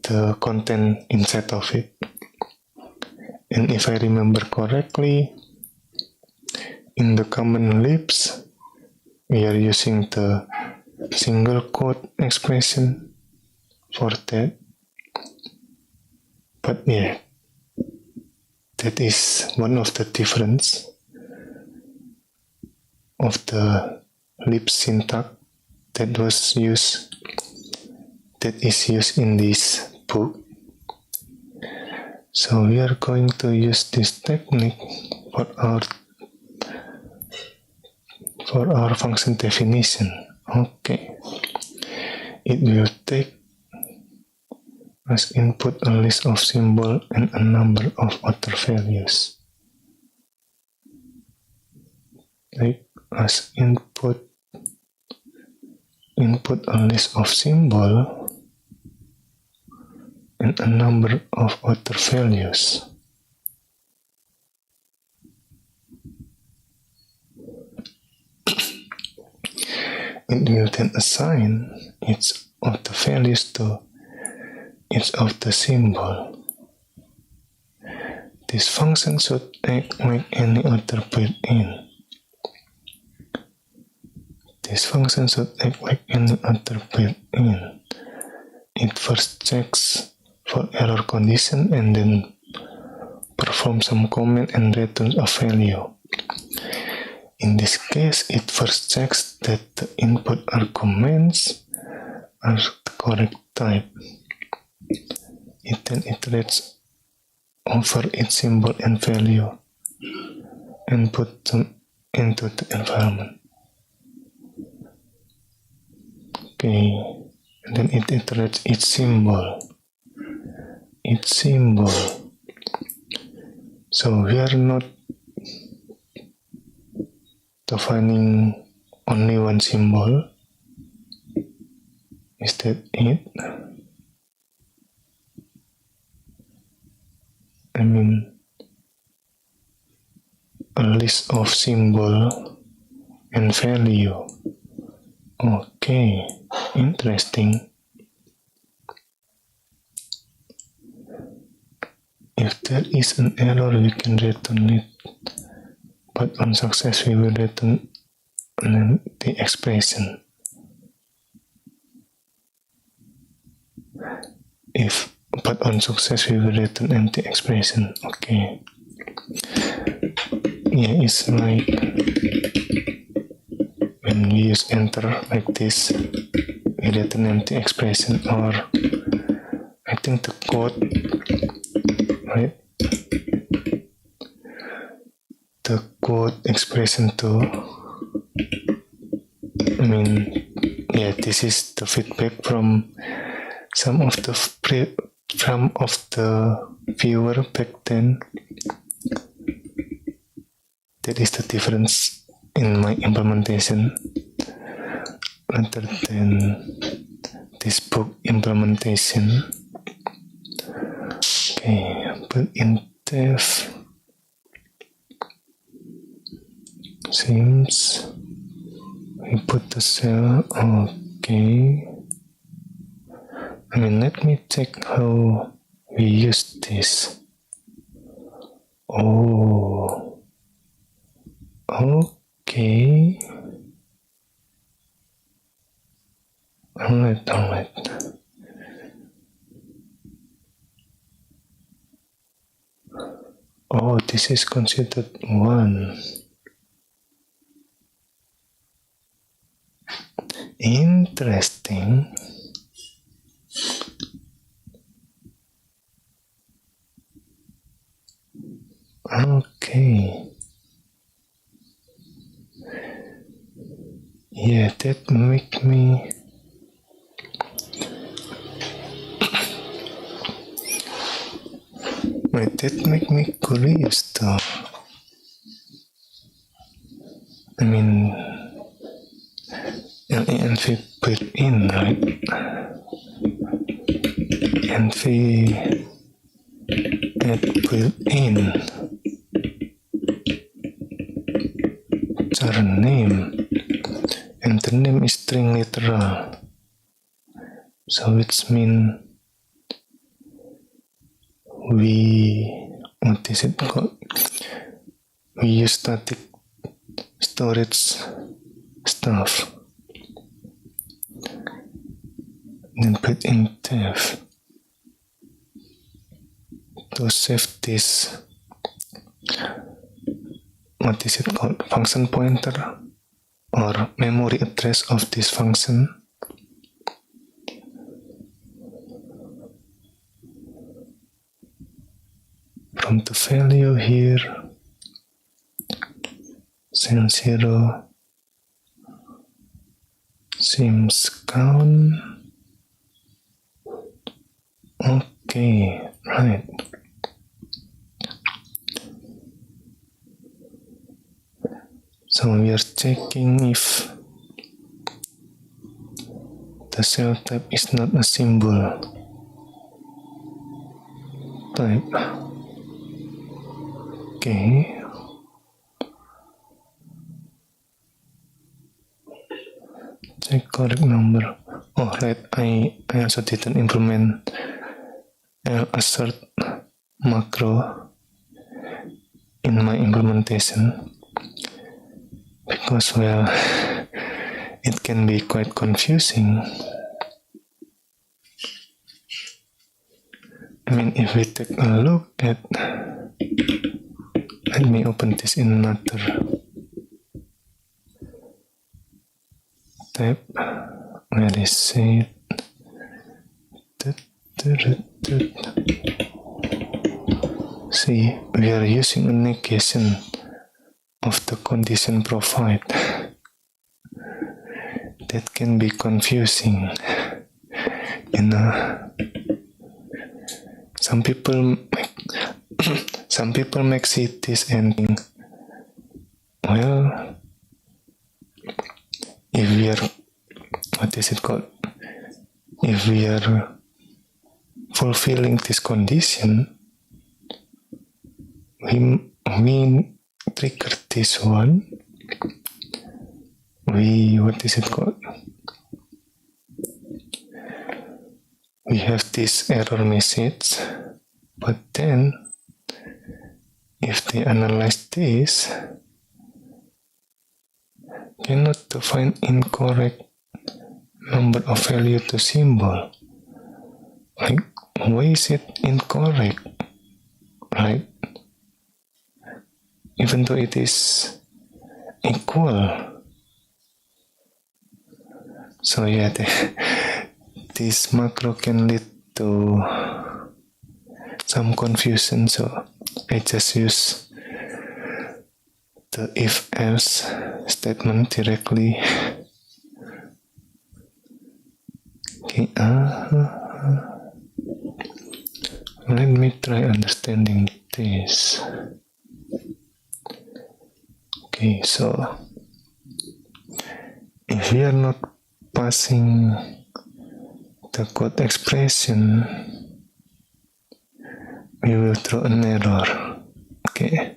the content inside of it. And if I remember correctly, in the common Lisp, we are using the single quote expression for that. But yeah, that is one of the difference of the Lisp syntax that is used in this book. So we are going to use this technique for our function definition. Okay, it will take as input a list of symbols and a number of other values. Take as input a list of symbols and a number of other values. It will then assign each of the values to each of the symbol. This function should act like any other built-in. This function should act like any other built-in. It first checks for error condition and then performs some comment and returns a value. In this case, it first checks that the input arguments are the correct type. It then iterates over each symbol and value and put them into the environment. Okay, and then it iterates each symbol. So we are not defining only one symbol. Is that it? I mean, a list of symbol and value. Okay, interesting. If there is an error, we can return it, but on success, we will return the expression. But on success, we will return empty expression. Okay. Yeah, it's like when we use enter like this, we return empty expression, or I think the code, right? The code expression too. This is the feedback from some of the viewer back then. That is the difference in my implementation rather than this book implementation. Okay, but in dev seems we put the cell. Okay, let me check how we use this. Oh, okay. Alright. Oh, this is considered 1. Interesting. Okay. Yeah, that make me curious though. I mean, LENV built in, right? NV add built in char name, and the name is string literal, so it's mean what is it called? We use static storage stuff, then put in def to save this, what is it called, function pointer or memory address of this function. From the value here, 0 seems count. Okay, right. So we are checking if the cell type is not a symbol type. Okay. Check correct number. Oh right, I also didn't implement assert macro in my implementation because, well, it can be quite confusing. I mean, if we take a look at, let me open this in another tab. Where is it? See, we are using a negation of the condition provided. That can be confusing, you know. Some people make see this and think, well, if we are, what is it called? If we are fulfilling this condition, we trigger this one. What is it called? We have this error message, but then if they analyze this, cannot find incorrect number of value to symbol. Like, why is it incorrect? Right? Even though it is equal. So yeah, this macro can lead to some confusion, so I just use the if-else statement directly. Okay, let me try understanding this. Okay, so if we are not passing the code expression, we will throw an error. Okay.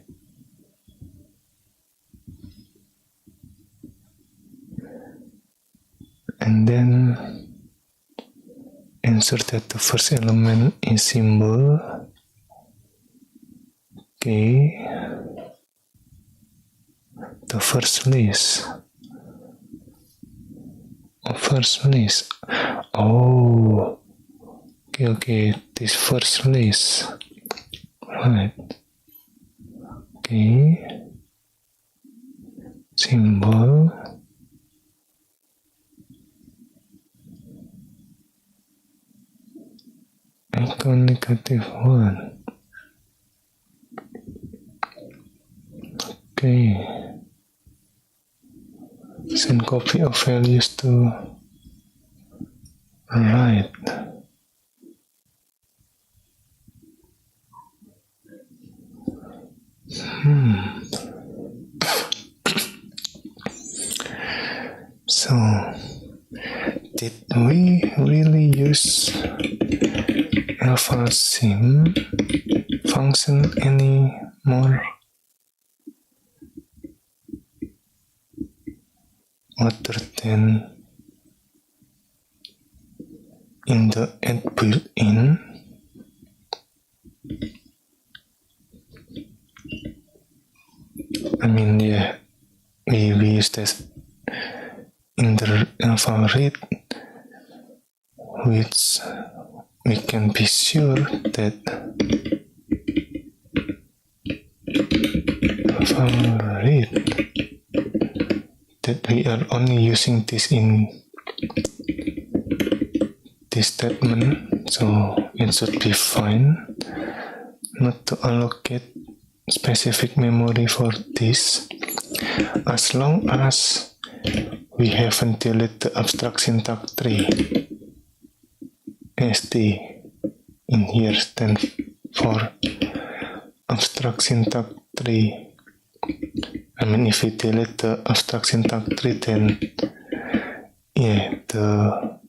And then ensure that the first element is symbol. Okay. The first list. Oh, okay, this first list, right? Okay. Symbol. Icon -1. Okay. Send copy of values to right. So, did we really use alpha sim function anymore? Other than in the add built-in? I mean, yeah, we use this in the alpha read, which we can be sure that alpha read that we are only using this in this statement, so it should be fine not to allocate specific memory for this, as long as we haven't deleted the abstract syntax tree. ST in here stands for abstract syntax tree. I mean, if we delete the abstract syntax tree, then yeah, the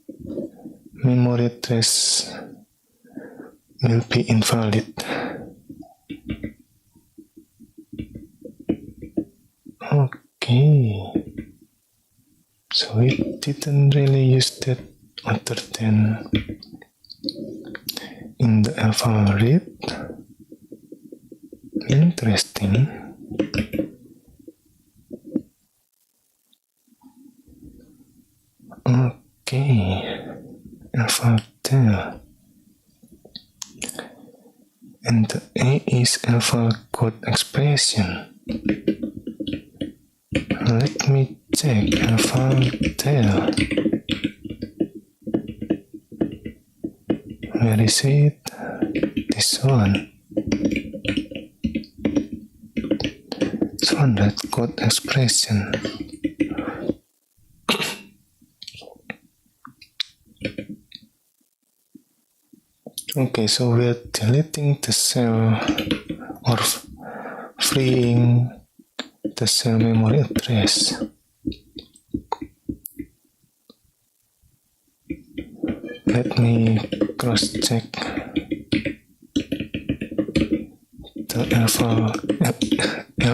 memory address will be invalid. Okay, so we didn't really use that other than in the alpha read. Interesting. Okay, alpha tail. And the A is alpha code expression. Let me check alpha tail. Where is it? This one. This one, that code expression. Okay, so we're deleting the cell or freeing the cell memory address. Let me cross-check the alpha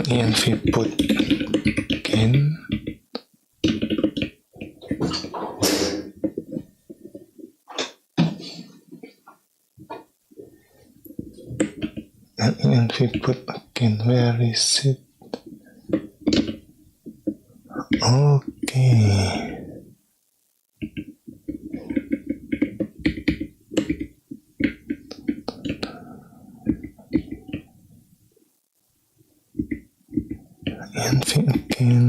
lenv put again. Lenv put again, where is it? Okay. And again.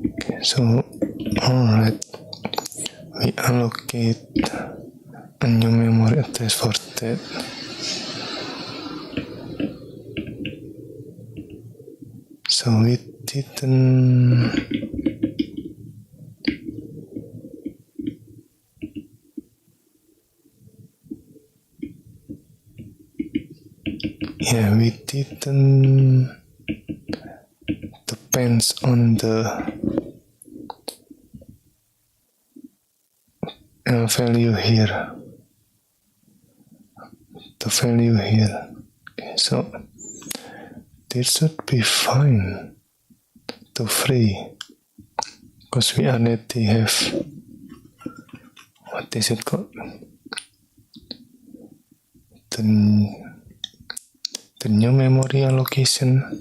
Okay, so alright, we allocate a new memory address for that. So we didn't depends on the value here. The value here. Okay, so this should be fine to free because we already have, what is it called? The new memory allocation.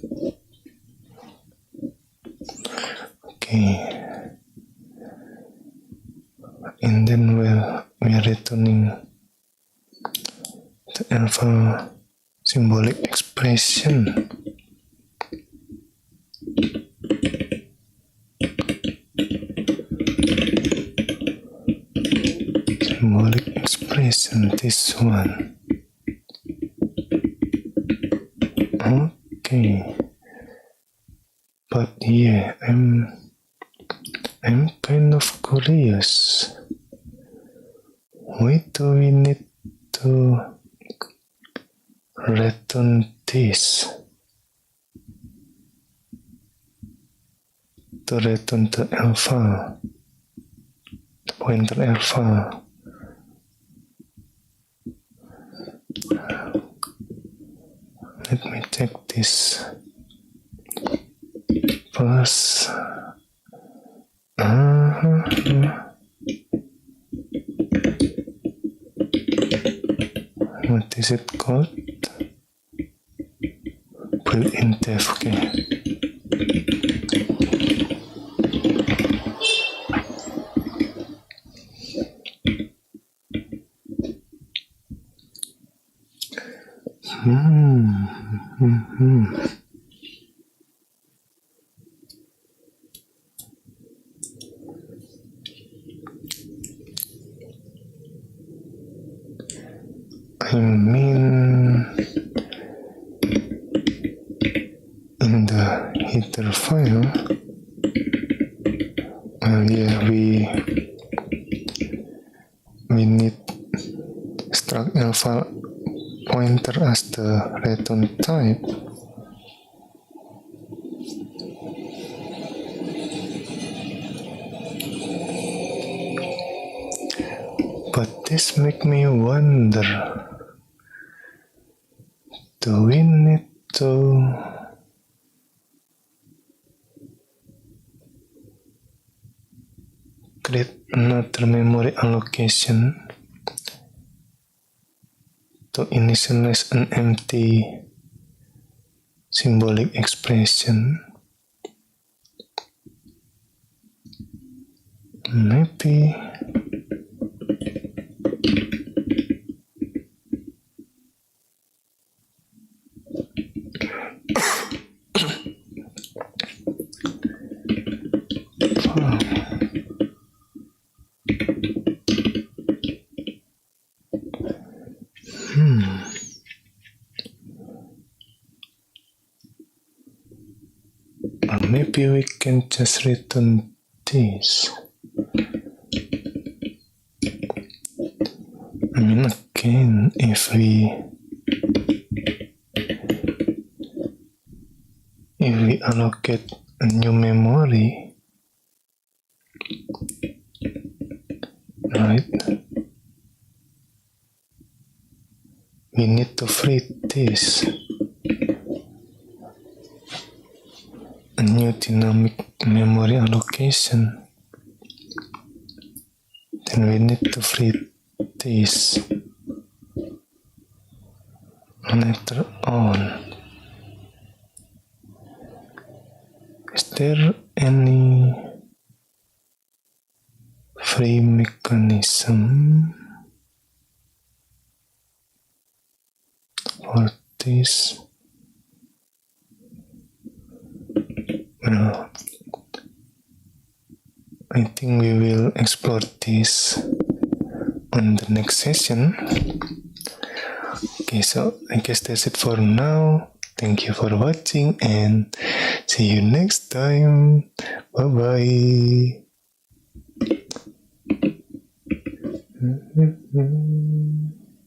Okay, and then we are returning the alpha symbolic expression. Symbolic expression, this one. Okay. But yeah, I'm kind of curious. Why do we need to return this? To return the alpha, the pointer alpha. Let me check this first. What is it called? Printf, okay. I mean, in the header file, yeah, we need struct alpha pointer as the return type. But this make me wonder, do we need to create another memory allocation to initialize an empty symbolic expression? Maybe. Or maybe we can just return this. I mean, again, if we allocate a new memory, right, we need to free this. A new dynamic memory allocation. Then we need to free this later on. Is there any free mechanism for this? Well, I think we will explore this on the next session. Okay, so I guess that's it for now. Thank you for watching and see you next time. Bye bye.